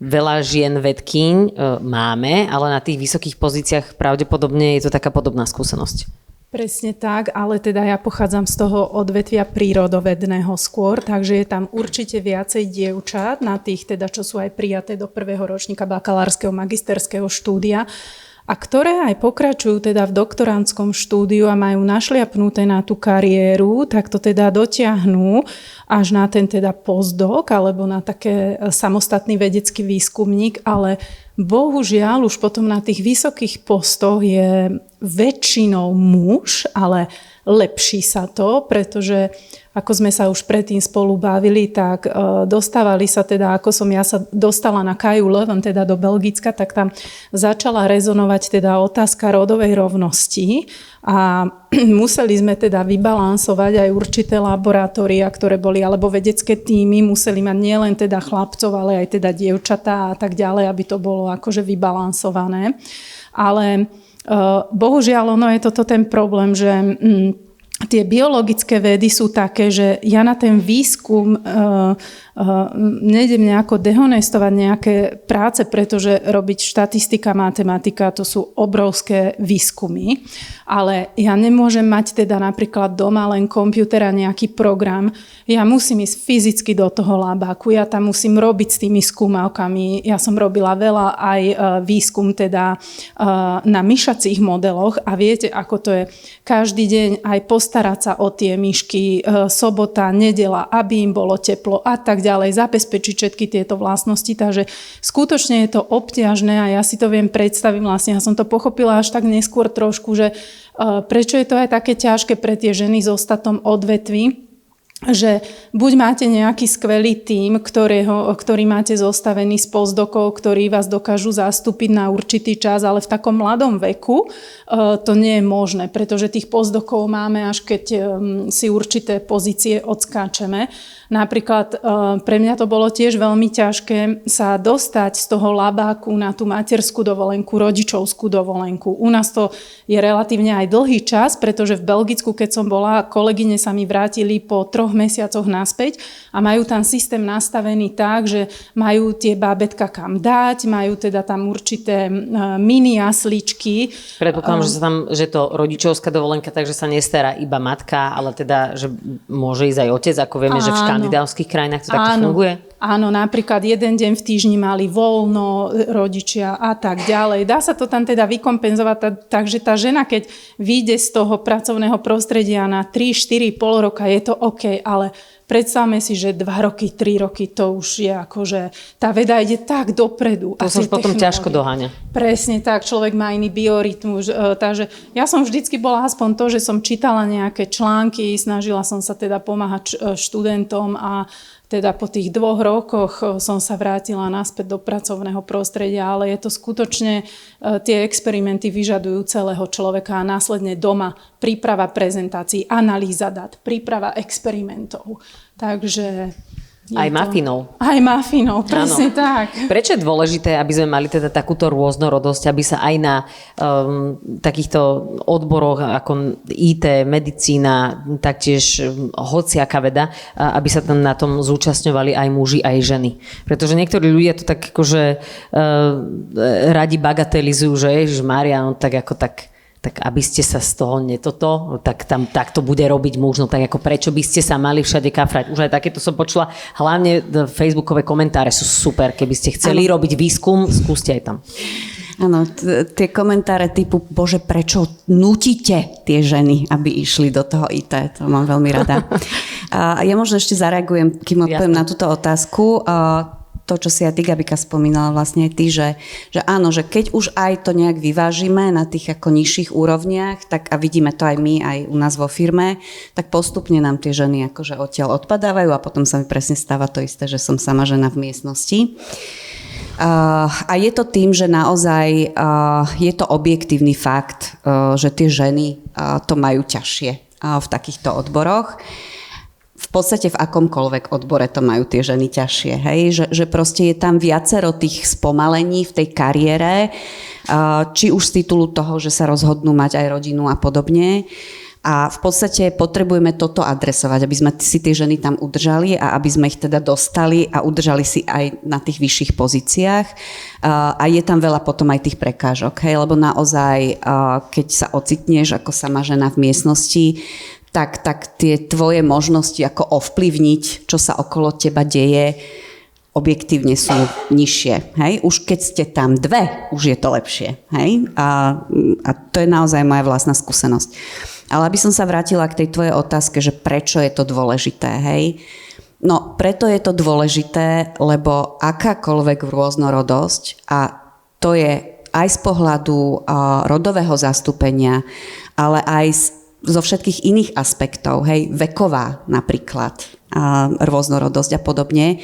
Speaker 1: veľa žien vedkyň máme, ale na tých vysokých pozíciách pravdepodobne je to taká podobná skúsenosť.
Speaker 3: Presne tak, ale teda ja pochádzam z toho odvetvia prírodovedného skôr, takže je tam určite viacej dievčat na tých, teda, čo sú aj prijaté do prvého ročníka bakalárskeho, magisterského štúdia, a ktoré aj pokračujú teda v doktorandskom štúdiu a majú našliapnuté na tú kariéru, tak to teda dotiahnú až na ten teda postdoc alebo na také samostatný vedecký výskumník, ale bohužiaľ už potom na tých vysokých postoch je väčšinou muž, ale lepší sa to, pretože ako sme sa už predtým spolu bavili, tak dostávali sa teda, ako som ja sa dostala na KU Leuven, teda do Belgicka, tak tam začala rezonovať teda otázka rodovej rovnosti a museli sme teda vybalansovať aj určité laboratória, ktoré boli, alebo vedecké týmy, museli mať nielen teda chlapcov, ale aj teda dievčatá a tak ďalej, aby to bolo akože vybalansované. Ale bohužiaľ, ono je toto ten problém, že tie biologické vedy sú také, že ja na ten výskum nejdem nejako dehonestovať nejaké práce, pretože robiť štatistika, matematika, to sú obrovské výskumy, ale ja nemôžem mať teda napríklad doma len počítač a nejaký program. Ja musím ísť fyzicky do toho labáku, ja tam musím robiť s tými skúmavkami. Ja som robila veľa aj výskum teda na myšacích modeloch a viete, ako to je každý deň aj postarať sa o tie myšky, sobota, nedeľa, aby im bolo teplo a tak ďalej, zabezpečiť všetky tieto vlastnosti. Takže skutočne je to obťažné a ja si to viem predstaviť, vlastne ja som to pochopila až tak neskôr trošku, že prečo je to aj také ťažké pre tie ženy z ostatnom odvetví, že buď máte nejaký skvelý tím, ktorý máte zostavený z postdokov, ktorí vás dokážu zastúpiť na určitý čas, ale v takom mladom veku to nie je možné, pretože tých postdokov máme, až keď si určité pozície odskáčeme. Napríklad pre mňa to bolo tiež veľmi ťažké sa dostať z toho labáku na tú materskú dovolenku, rodičovskú dovolenku. U nás to je relatívne aj dlhý čas, pretože v Belgicku, keď som bola, kolegyne sa mi vrátili po 3 mesiacoch naspäť a majú tam systém nastavený tak, že majú tie bábätka kam dať, majú teda tam určité mini jasličky.
Speaker 1: Predpokladám, že to rodičovská dovolenka, takže sa nestará iba matka, ale teda, že môže ísť aj otec, ako vieme, že v škandinávskych krajinách to takto funguje?
Speaker 3: Áno, napríklad jeden deň v týždni mali voľno rodičia a tak ďalej. Dá sa to tam teda vykompenzovať, takže tá žena, keď vyjde z toho pracovného prostredia na 3-4,5 roka, je to OK, ale predstavme si, že 2 roky, 3 roky, to už je akože, tá veda ide tak dopredu.
Speaker 1: To sa už potom ťažko doháňa.
Speaker 3: Presne tak, človek má iný biorytmus. Takže ja som vždycky bola aspoň to, že som čítala nejaké články, snažila som sa teda pomáhať študentom a teda po tých 2 rokoch som sa vrátila naspäť do pracovného prostredia, ale je to skutočne, tie experimenty vyžadujú celého človeka a následne doma príprava prezentácií, analýza dát, príprava experimentov. Takže...
Speaker 1: Aj mafinov.
Speaker 3: Aj mafinov, presne tak.
Speaker 1: Prečo je dôležité, aby sme mali teda takúto rôznorodosť, aby sa aj na takýchto odboroch ako IT, medicína, taktiež hociaká veda, aby sa tam na tom zúčastňovali aj muži, aj ženy. Pretože niektorí ľudia to tak akože radi bagatelizujú, že Ježišmária, no tak ako tak aby ste sa z toho tak to bude robiť muž, no tak ako prečo by ste sa mali všade kafrať. Už aj takéto som počula, hlavne facebookové komentáre sú super, keby ste chceli robiť výskum, skúste aj tam.
Speaker 2: Áno, tie komentáre typu, bože, prečo nutíte tie ženy, aby išli do toho IT, to mám veľmi rada. A ja možno ešte zareagujem, kým odpoviem na túto otázku. To, čo si aj ty, Gabika, spomínala vlastne aj ty, že áno, že keď už aj to nejak vyvážime na tých ako nižších úrovniach, tak a vidíme to aj my, aj u nás vo firme, tak postupne nám tie ženy akože odtiaľ odpadávajú a potom sa mi presne stáva to isté, že som sama žena v miestnosti. A je to tým, že naozaj je to objektívny fakt, že tie ženy to majú ťažšie v takýchto odboroch. V podstate v akomkoľvek odbore to majú tie ženy ťažšie, hej? Že proste je tam viacero tých spomalení v tej kariére, či už z titulu toho, že sa rozhodnú mať aj rodinu a podobne. A v podstate potrebujeme toto adresovať, aby sme si tie ženy tam udržali a aby sme ich teda dostali a udržali si aj na tých vyšších pozíciách. A je tam veľa potom aj tých prekážok, hej? Lebo naozaj, keď sa ocitneš ako sama žena v miestnosti, tak tie tvoje možnosti ako ovplyvniť, čo sa okolo teba deje, objektívne sú nižšie. Hej? Už keď ste tam 2, už je to lepšie. Hej? A to je naozaj moja vlastná skúsenosť. Ale aby som sa vrátila k tej tvojej otázke, že prečo je to dôležité, hej? No, preto je to dôležité, lebo akákoľvek rôznorodosť, a to je aj z pohľadu rodového zastúpenia, ale aj zo všetkých iných aspektov, hej, veková napríklad, rôznorodosť a podobne.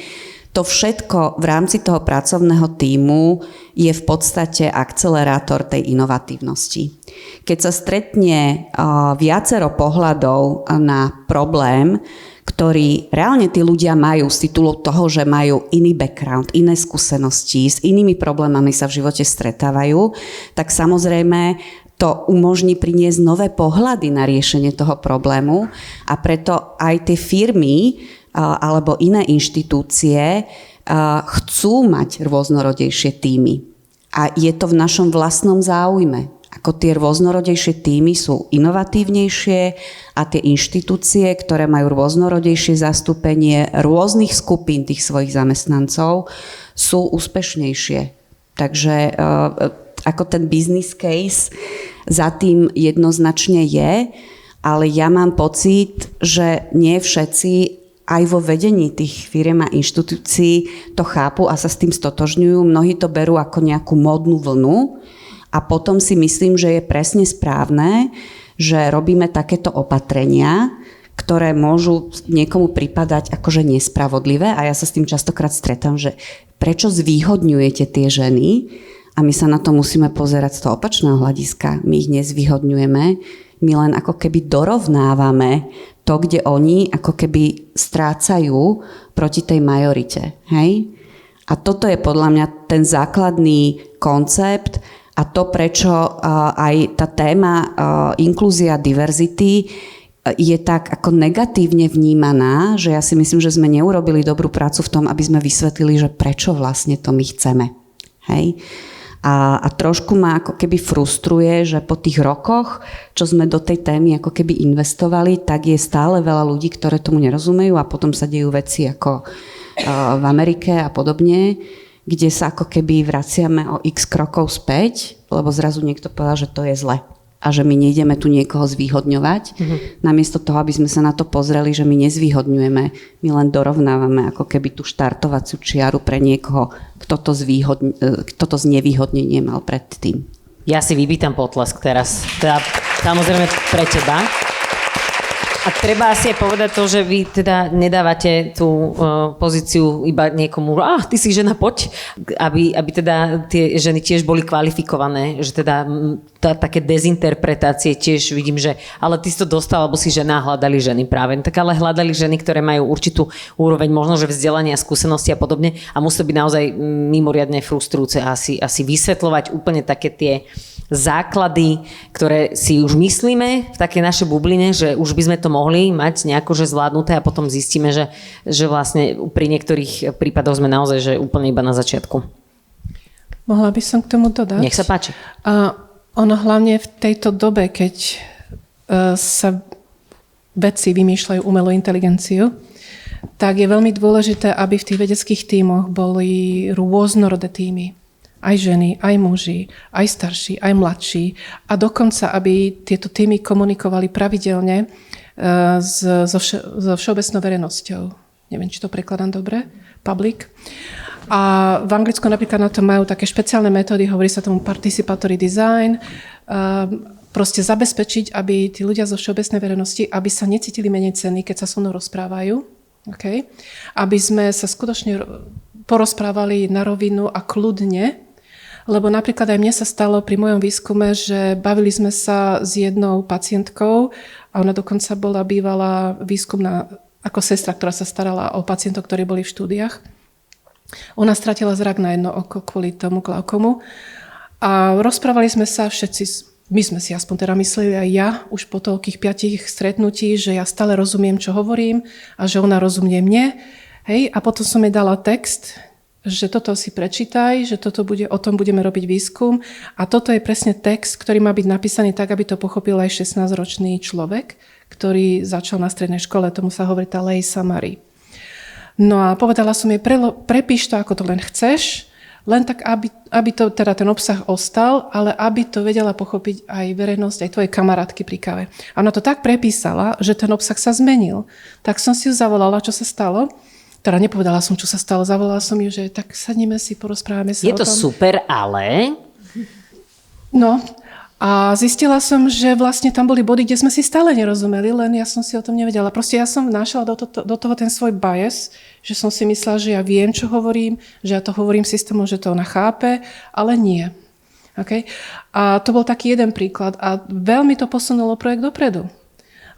Speaker 2: To všetko v rámci toho pracovného tímu je v podstate akcelerátor tej inovatívnosti. Keď sa stretne viacero pohľadov na problém, ktorý reálne tí ľudia majú z titulu toho, že majú iný background, iné skúsenosti, s inými problémami sa v živote stretávajú, tak samozrejme to umožní priniesť nové pohľady na riešenie toho problému a preto aj tie firmy alebo iné inštitúcie chcú mať rôznorodejšie tímy. A je to v našom vlastnom záujme. Ako tie rôznorodejšie tímy sú inovatívnejšie a tie inštitúcie, ktoré majú rôznorodejšie zastúpenie rôznych skupín tých svojich zamestnancov, sú úspešnejšie. Takže ako ten business case za tým jednoznačne je, ale ja mám pocit, že nie všetci aj vo vedení tých firiem a inštitúcií to chápu a sa s tým stotožňujú. Mnohí to berú ako nejakú módnu vlnu a potom si myslím, že je presne správne, že robíme takéto opatrenia, ktoré môžu niekomu pripadať akože nespravodlivé a ja sa s tým častokrát stretám, že prečo zvýhodňujete tie ženy. A my sa na to musíme pozerať z toho opačného hľadiska. My ich nezvýhodňujeme, my len ako keby dorovnávame to, kde oni ako keby strácajú proti tej majorite. Hej? A toto je podľa mňa ten základný koncept a to, prečo aj tá téma inklúzia, diverzity je tak ako negatívne vnímaná, že ja si myslím, že sme neurobili dobrú prácu v tom, aby sme vysvetlili, že prečo vlastne to my chceme. Hej? A trošku ma ako keby frustruje, že po tých rokoch, čo sme do tej témy ako keby investovali, tak je stále veľa ľudí, ktoré tomu nerozumejú a potom sa dejú veci ako v Amerike a podobne, kde sa ako keby vraciame o x krokov späť, lebo zrazu niekto povedal, že to je zle a že my nejdeme tu niekoho zvýhodňovať. Namiesto toho, aby sme sa na to pozreli, že my nezvýhodňujeme, my len dorovnávame ako keby tú štartovaciu čiaru pre niekoho, kto to znevýhodnenie mal predtým.
Speaker 1: Ja si vypýtam potlesk teraz. Teda samozrejme pre teba. A treba asi aj povedať to, že vy teda nedávate tú pozíciu iba niekomu, ty si žena, poď, aby teda tie ženy tiež boli kvalifikované, že teda také dezinterpretácie tiež vidím, že ale ty si to dostal, alebo si žena, hľadali ženy práve. Tak ale hľadali ženy, ktoré majú určitú úroveň, možno, že vzdelania, skúsenosti a podobne a musí byť naozaj mimoriadne frustrujúce asi vysvetľovať úplne také tie základy, ktoré si už myslíme v takej našej bubline, že už by sme to mohli mať nejako že zvládnuté a potom zistíme, že vlastne pri niektorých prípadoch sme naozaj že úplne iba na začiatku.
Speaker 4: Mohla by som k tomu dodať?
Speaker 1: Nech sa páči.
Speaker 4: Ono hlavne v tejto dobe, keď sa vedci vymýšľajú umelú inteligenciu, tak je veľmi dôležité, aby v tých vedeckých tímoch boli rôznorodé tímy. Aj ženy, aj muži, aj starší, aj mladší. A dokonca, aby tieto týmy komunikovali pravidelne so všeobecnou verejnosťou. Neviem, či to prekladám dobre. Public. A v Anglicku napríklad na to majú také špeciálne metódy, hovorí sa tomu participatory design. Proste zabezpečiť, aby tí ľudia zo všeobecnej verejnosti, aby sa necítili menej cenní, keď sa so mnou rozprávajú. Okay? Aby sme sa skutočne porozprávali na rovinu a kľudne. Lebo napríklad aj mne sa stalo pri mojom výskume, že bavili sme sa s jednou pacientkou a ona dokonca bola bývalá výskumná ako sestra, ktorá sa starala o pacientov, ktorí boli v štúdiách. Ona stratila zrak na jedno oko kvôli tomu glaukomu a rozprávali sme sa všetci, my sme si aspoň teda mysleli aj ja, už po toľkých 5 stretnutí, že ja stále rozumiem, čo hovorím a že ona rozumie mne. Hej, a potom som jej dala text, že toto si prečítaj, že o tom budeme robiť výskum a toto je presne text, ktorý má byť napísaný tak, aby to pochopil aj 16-ročný človek, ktorý začal na strednej škole, tomu sa hovorí tá lay summary. No a povedala som jej, prepíš to, ako to len chceš, len tak, aby to, teda ten obsah ostal, ale aby to vedela pochopiť aj verejnosť, aj tvoje kamarátky pri káve. A ona to tak prepísala, že ten obsah sa zmenil. Tak som si ju zavolala, čo sa stalo. Teda nepovedala som, čo sa stalo, zavolala som ju, že tak sadneme si, porozprávame sa o tom.
Speaker 1: Je to super, ale...
Speaker 4: No a zistila som, že vlastne tam boli body, kde sme si stále nerozumeli, len ja som si o tom nevedela. Proste ja som vnášala do toho ten svoj bias, že som si myslela, že ja viem, čo hovorím, že ja to hovorím systémom, že to ona chápe, ale nie. Okay? A to bol taký jeden príklad a veľmi to posunulo projekt dopredu.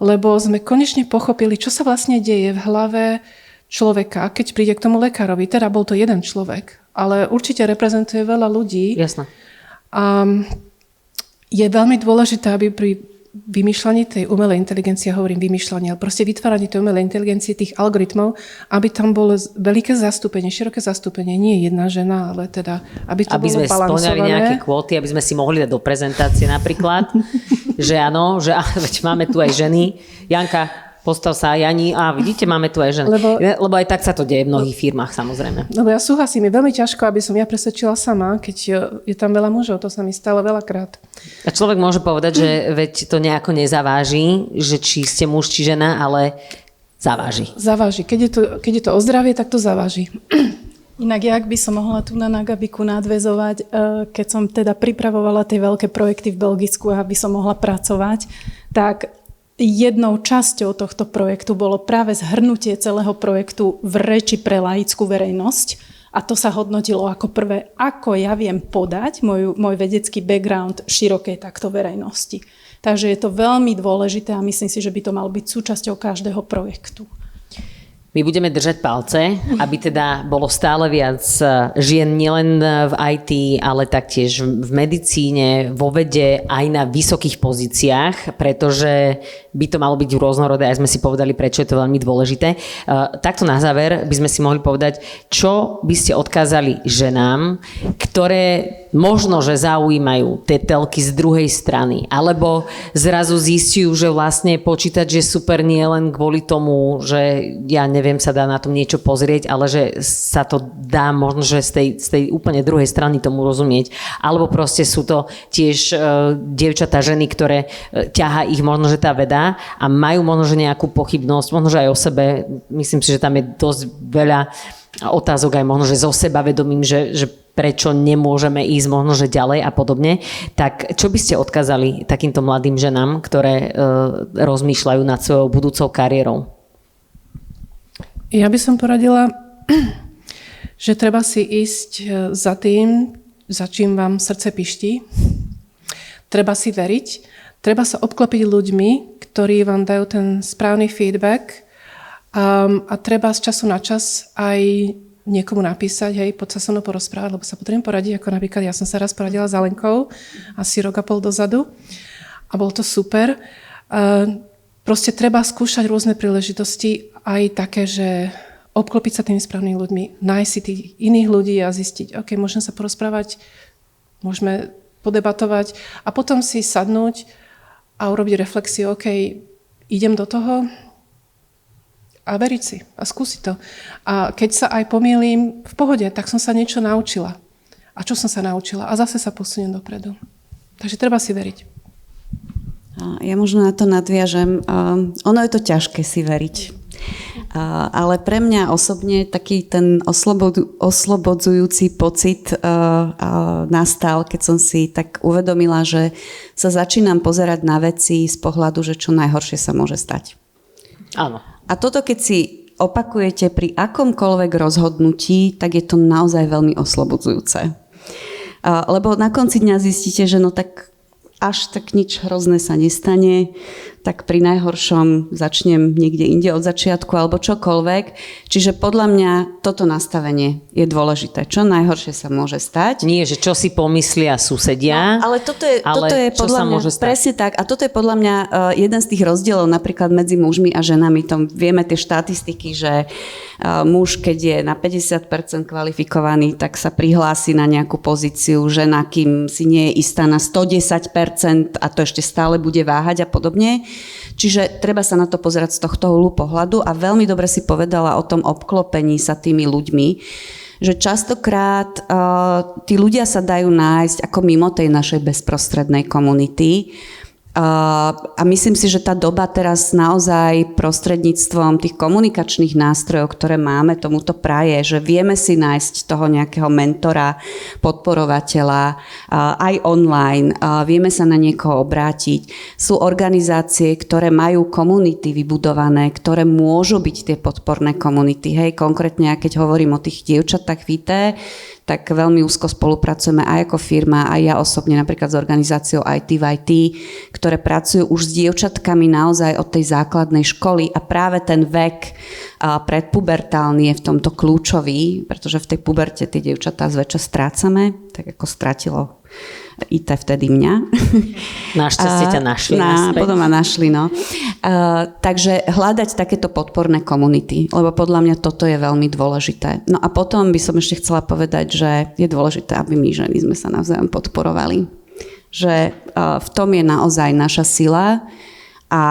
Speaker 4: Lebo sme konečne pochopili, čo sa vlastne deje v hlave človeka, keď príde k tomu lekárovi. Teda bol to jeden človek, ale určite reprezentuje veľa ľudí.
Speaker 1: Jasné.
Speaker 4: A je veľmi dôležité, aby pri vymýšľaní tej umelej inteligencie, hovorím vymýšľanie, ale proste vytváraní tej umelej inteligencie, tých algoritmov, aby tam bolo veľké zastúpenie, široké zastúpenie, nie jedna žena, ale teda, aby to bolo balansované. Aby sme spĺňali nejaké kvóty,
Speaker 1: aby sme si mohli dať do prezentácie napríklad, že áno, že veď máme tu aj ženy. Janka, postav sa Jani a vidíte, máme tu aj ženy. Lebo aj tak sa to deje v mnohých firmách, samozrejme.
Speaker 4: Lebo ja súhlasím, je veľmi ťažko, aby som ja presvedčila sama, keď je tam veľa mužov, to sa mi stalo veľakrát.
Speaker 1: A človek môže povedať, že veď to nejako nezaváži, že či ste muž, či žena, ale zaváži.
Speaker 4: Zaváži. Keď je to o zdravie, tak to zaváži.
Speaker 3: Inak ja, ak by som mohla tu na Gabiku nadväzovať, keď som teda pripravovala tie veľké projekty v Belgicku, aby som mohla pracovať, tak jednou časťou tohto projektu bolo práve zhrnutie celého projektu v reči pre laickú verejnosť a to sa hodnotilo ako prvé, ako ja viem podať môj vedecký background širokej takto verejnosti. Takže je to veľmi dôležité a myslím si, že by to malo byť súčasťou každého projektu.
Speaker 1: My budeme držať palce, aby teda bolo stále viac žien nielen v IT, ale taktiež v medicíne, vo vede, aj na vysokých pozíciách, pretože by to malo byť rôznorodé, aj sme si povedali, prečo je to veľmi dôležité. Takto na záver by sme si mohli povedať, čo by ste odkázali ženám, ktoré možno, že zaujímajú tie telky z druhej strany, alebo zrazu zistujú, že vlastne počítač je super nie len kvôli tomu, že ja neviem, sa dá na tom niečo pozrieť, ale že sa to dá možno, že z tej úplne druhej strany tomu rozumieť. Alebo proste sú to tiež dievčatá, ženy, ktoré ťahá ich možno, že tá veda a majú možno, že nejakú pochybnosť, možno, že aj o sebe. Myslím si, že tam je dosť veľa otázok aj možno, že so sebavedomím, že prečo nemôžeme ísť možno, že ďalej a podobne. Tak čo by ste odkázali takýmto mladým ženám, ktoré rozmýšľajú nad svojou budúcou kariérou?
Speaker 4: Ja by som poradila, že treba si ísť za tým, za čím vám srdce piští. Treba si veriť. Treba sa obklopiť ľuďmi, ktorí vám dajú ten správny feedback. A treba z času na čas aj niekomu napísať, hej, poď sa so mnou porozprávať, lebo sa potrebujem poradiť, ako napríklad ja som sa raz poradila s Alenkou, asi rok a pol dozadu a bolo to super. Proste treba skúšať rôzne príležitosti, aj také, že obklopiť sa tými správnymi ľuďmi, nájsť si tých iných ľudí a zistiť, OK, môžeme sa porozprávať, môžeme podebatovať a potom si sadnúť a urobiť reflexiu, OK, idem do toho, a veriť si a skúsiť to. A keď sa aj pomýlim, v pohode, tak som sa niečo naučila. A čo som sa naučila? A zase sa posuniem dopredu. Takže treba si veriť.
Speaker 2: Ja možno na to nadviažem. Ono je to ťažké si veriť. Ale pre mňa osobne taký ten oslobodzujúci pocit nastal, keď som si tak uvedomila, že sa začínam pozerať na veci z pohľadu, že čo najhoršie sa môže stať.
Speaker 1: Áno.
Speaker 2: A toto, keď si opakujete pri akomkoľvek rozhodnutí, tak je to naozaj veľmi oslobodzujúce. Lebo na konci dňa zistíte, že no tak až tak nič hrozné sa nestane, tak pri najhoršom začnem niekde inde od začiatku alebo čokoľvek. Čiže podľa mňa toto nastavenie je dôležité. Čo najhoršie sa môže stať.
Speaker 1: Nie, že čo si pomyslia susedia.
Speaker 2: No, ale toto je podľa mňa presne tak. A toto je podľa mňa jeden z tých rozdielov napríklad medzi mužmi a ženami. Vieme tie štatistiky, že muž, keď je na 50% kvalifikovaný, tak sa prihlási na nejakú pozíciu. Žena, kým si nie je istá na 110% a to ešte stále bude váhať a podobne. Čiže treba sa na to pozerať z tohto uhlu pohľadu a veľmi dobre si povedala o tom obklopení sa tými ľuďmi, že častokrát tí ľudia sa dajú nájsť ako mimo tej našej bezprostrednej komunity. A myslím si, že tá doba teraz naozaj prostredníctvom tých komunikačných nástrojov, ktoré máme, tomuto praje, že vieme si nájsť toho nejakého mentora, podporovateľa, aj online, vieme sa na niekoho obrátiť. Sú organizácie, ktoré majú komunity vybudované, ktoré môžu byť tie podporné komunity. Hej, konkrétne, keď hovorím o tých dievčatách Vité, tak veľmi úzko spolupracujeme aj ako firma, aj ja osobne napríklad s organizáciou IT v IT, ktoré pracujú už s dievčatkami naozaj od tej základnej školy a práve ten vek predpubertálny je v tomto kľúčový, pretože v tej puberte tie dievčatá zväčša strácame, tak ako stratilo IT vtedy mňa.
Speaker 1: Našťastie ťa našli.
Speaker 2: Potom ma našli, no. Takže hľadať takéto podporné komunity, lebo podľa mňa toto je veľmi dôležité. No a potom by som ešte chcela povedať, že je dôležité, aby my ženy sme sa navzájom podporovali. Že v tom je naozaj naša sila a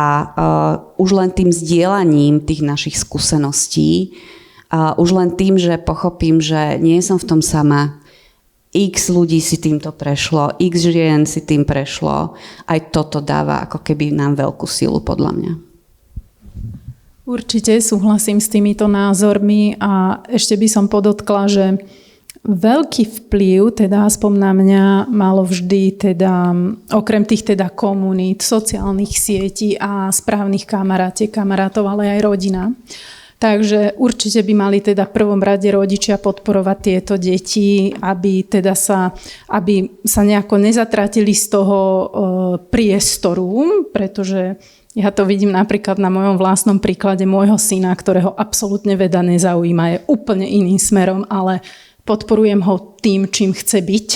Speaker 2: už len tým zdieľaním tých našich skúseností, už len tým, že pochopím, že nie som v tom sama, X ľudí si týmto prešlo, X žien si tým prešlo. Aj toto dáva ako keby nám veľkú silu, podľa mňa.
Speaker 3: Určite súhlasím s týmito názormi a ešte by som podotkla, že veľký vplyv, teda aspoň na mňa, malo vždy teda, okrem tých teda komunít, sociálnych sietí a správnych kamarátov, ale aj rodina. Takže určite by mali teda v prvom rade rodičia podporovať tieto deti, aby sa nejako nezatratili z toho priestoru, pretože ja to vidím napríklad na mojom vlastnom príklade môjho syna, ktorého absolútne veda nezaujíma, je úplne iným smerom, ale podporujem ho tým, čím chce byť,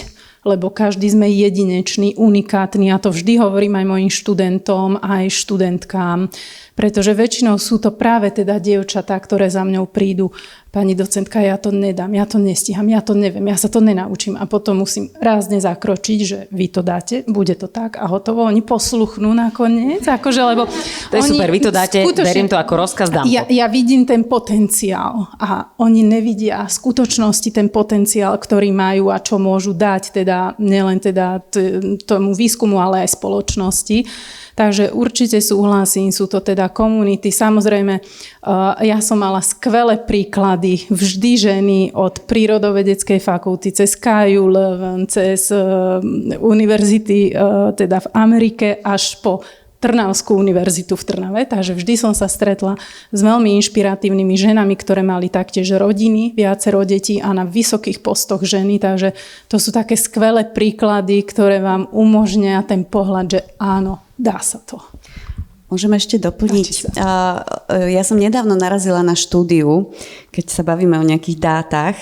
Speaker 3: lebo každý sme jedinečný, unikátny a to vždy hovorím aj mojim študentom, aj študentkám, pretože väčšinou sú to práve teda dievčatá, ktoré za mňou prídu. Pani docentka, ja to nedám, ja to nestíham, ja to neviem, ja sa to nenaučím a potom musím rázne zakročiť, že vy to dáte, bude to tak a hotovo. Oni posluchnú nakoniec, akože, lebo
Speaker 1: to je super, vy to dáte, beriem to ako rozkaz, dám to.
Speaker 3: Ja vidím ten potenciál a oni nevidia v skutočnosti ten potenciál, ktorý majú a čo môžu dať, teda nielen teda tomu výskumu, ale aj spoločnosti. Takže určite súhlasím, sú to teda komunity. Samozrejme, ja som mala skvelé príklady, vždy ženy od prírodovedeckej fakulty, cez KU Leuven, cez univerzity teda v Amerike až po Trnavskú univerzitu v Trnave, takže vždy som sa stretla s veľmi inšpiratívnymi ženami, ktoré mali taktiež rodiny, viacero detí a na vysokých postoch ženy, takže to sú také skvelé príklady, ktoré vám umožnia ten pohľad, že áno, dá sa to.
Speaker 2: Môžem ešte doplniť. Ja som nedávno narazila na štúdiu, keď sa bavíme o nejakých dátach,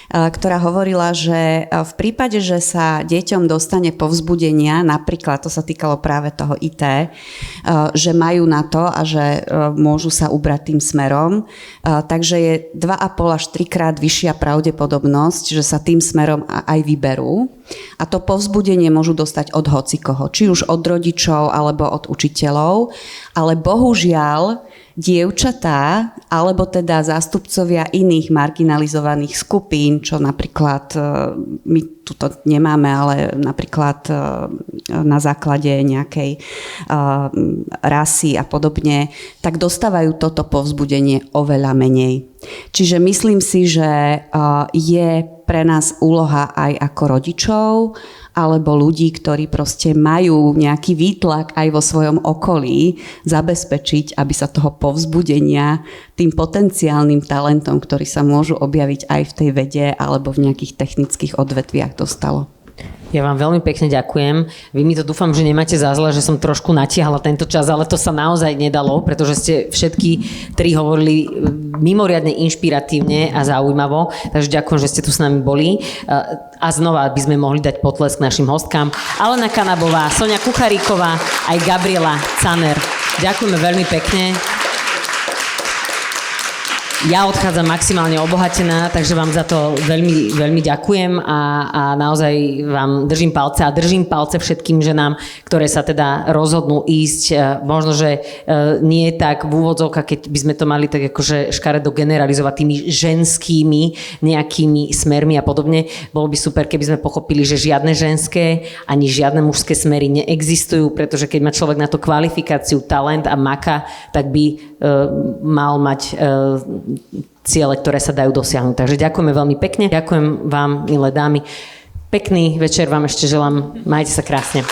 Speaker 2: ktorá hovorila, že v prípade, že sa deťom dostane povzbudenia, napríklad to sa týkalo práve toho IT, že majú na to a že môžu sa ubrať tým smerom, takže je 2,5 až 3 krát vyššia pravdepodobnosť, že sa tým smerom aj vyberú. A to povzbudenie môžu dostať od hocikoho, či už od rodičov alebo od učiteľov, ale bohužiaľ dievčatá, alebo teda zástupcovia iných marginalizovaných skupín, čo napríklad my tuto nemáme, ale napríklad na základe nejakej rasy a podobne, tak dostávajú toto povzbudenie oveľa menej. Čiže myslím si, že je pre nás úloha aj ako rodičov, alebo ľudí, ktorí proste majú nejaký výtlak aj vo svojom okolí, zabezpečiť, aby sa toho povzbudenia tým potenciálnym talentom, ktorí sa môžu objaviť aj v tej vede alebo v nejakých technických odvetviach dostalo.
Speaker 1: Ja vám veľmi pekne ďakujem. Vy mi to dúfam, že nemáte za zle, že som trošku natiahla tento čas, ale to sa naozaj nedalo, pretože ste všetky tri hovorili mimoriadne inšpiratívne a zaujímavo. Takže ďakujem, že ste tu s nami boli. A znova by sme mohli dať potlesk našim hostkám. Alena Kanabová, Soňa Kucharíková, aj Gabriela Caner. Ďakujeme veľmi pekne. Ja odchádzam maximálne obohatená, takže vám za to veľmi, veľmi ďakujem a naozaj vám držím palce a držím palce všetkým ženám, ktoré sa teda rozhodnú ísť. Možno, že nie tak v úvodzovkách, keď by sme to mali tak akože škaredo generalizovať tými ženskými nejakými smermi a podobne. Bolo by super, keby sme pochopili, že žiadne ženské ani žiadne mužské smery neexistujú, pretože keď má človek na to kvalifikáciu, talent a maka, tak by mal mať ciele, ktoré sa dajú dosiahnuť. Takže ďakujeme veľmi pekne. Ďakujem vám, milé dámy. Pekný večer vám ešte želám. Majte sa krásne.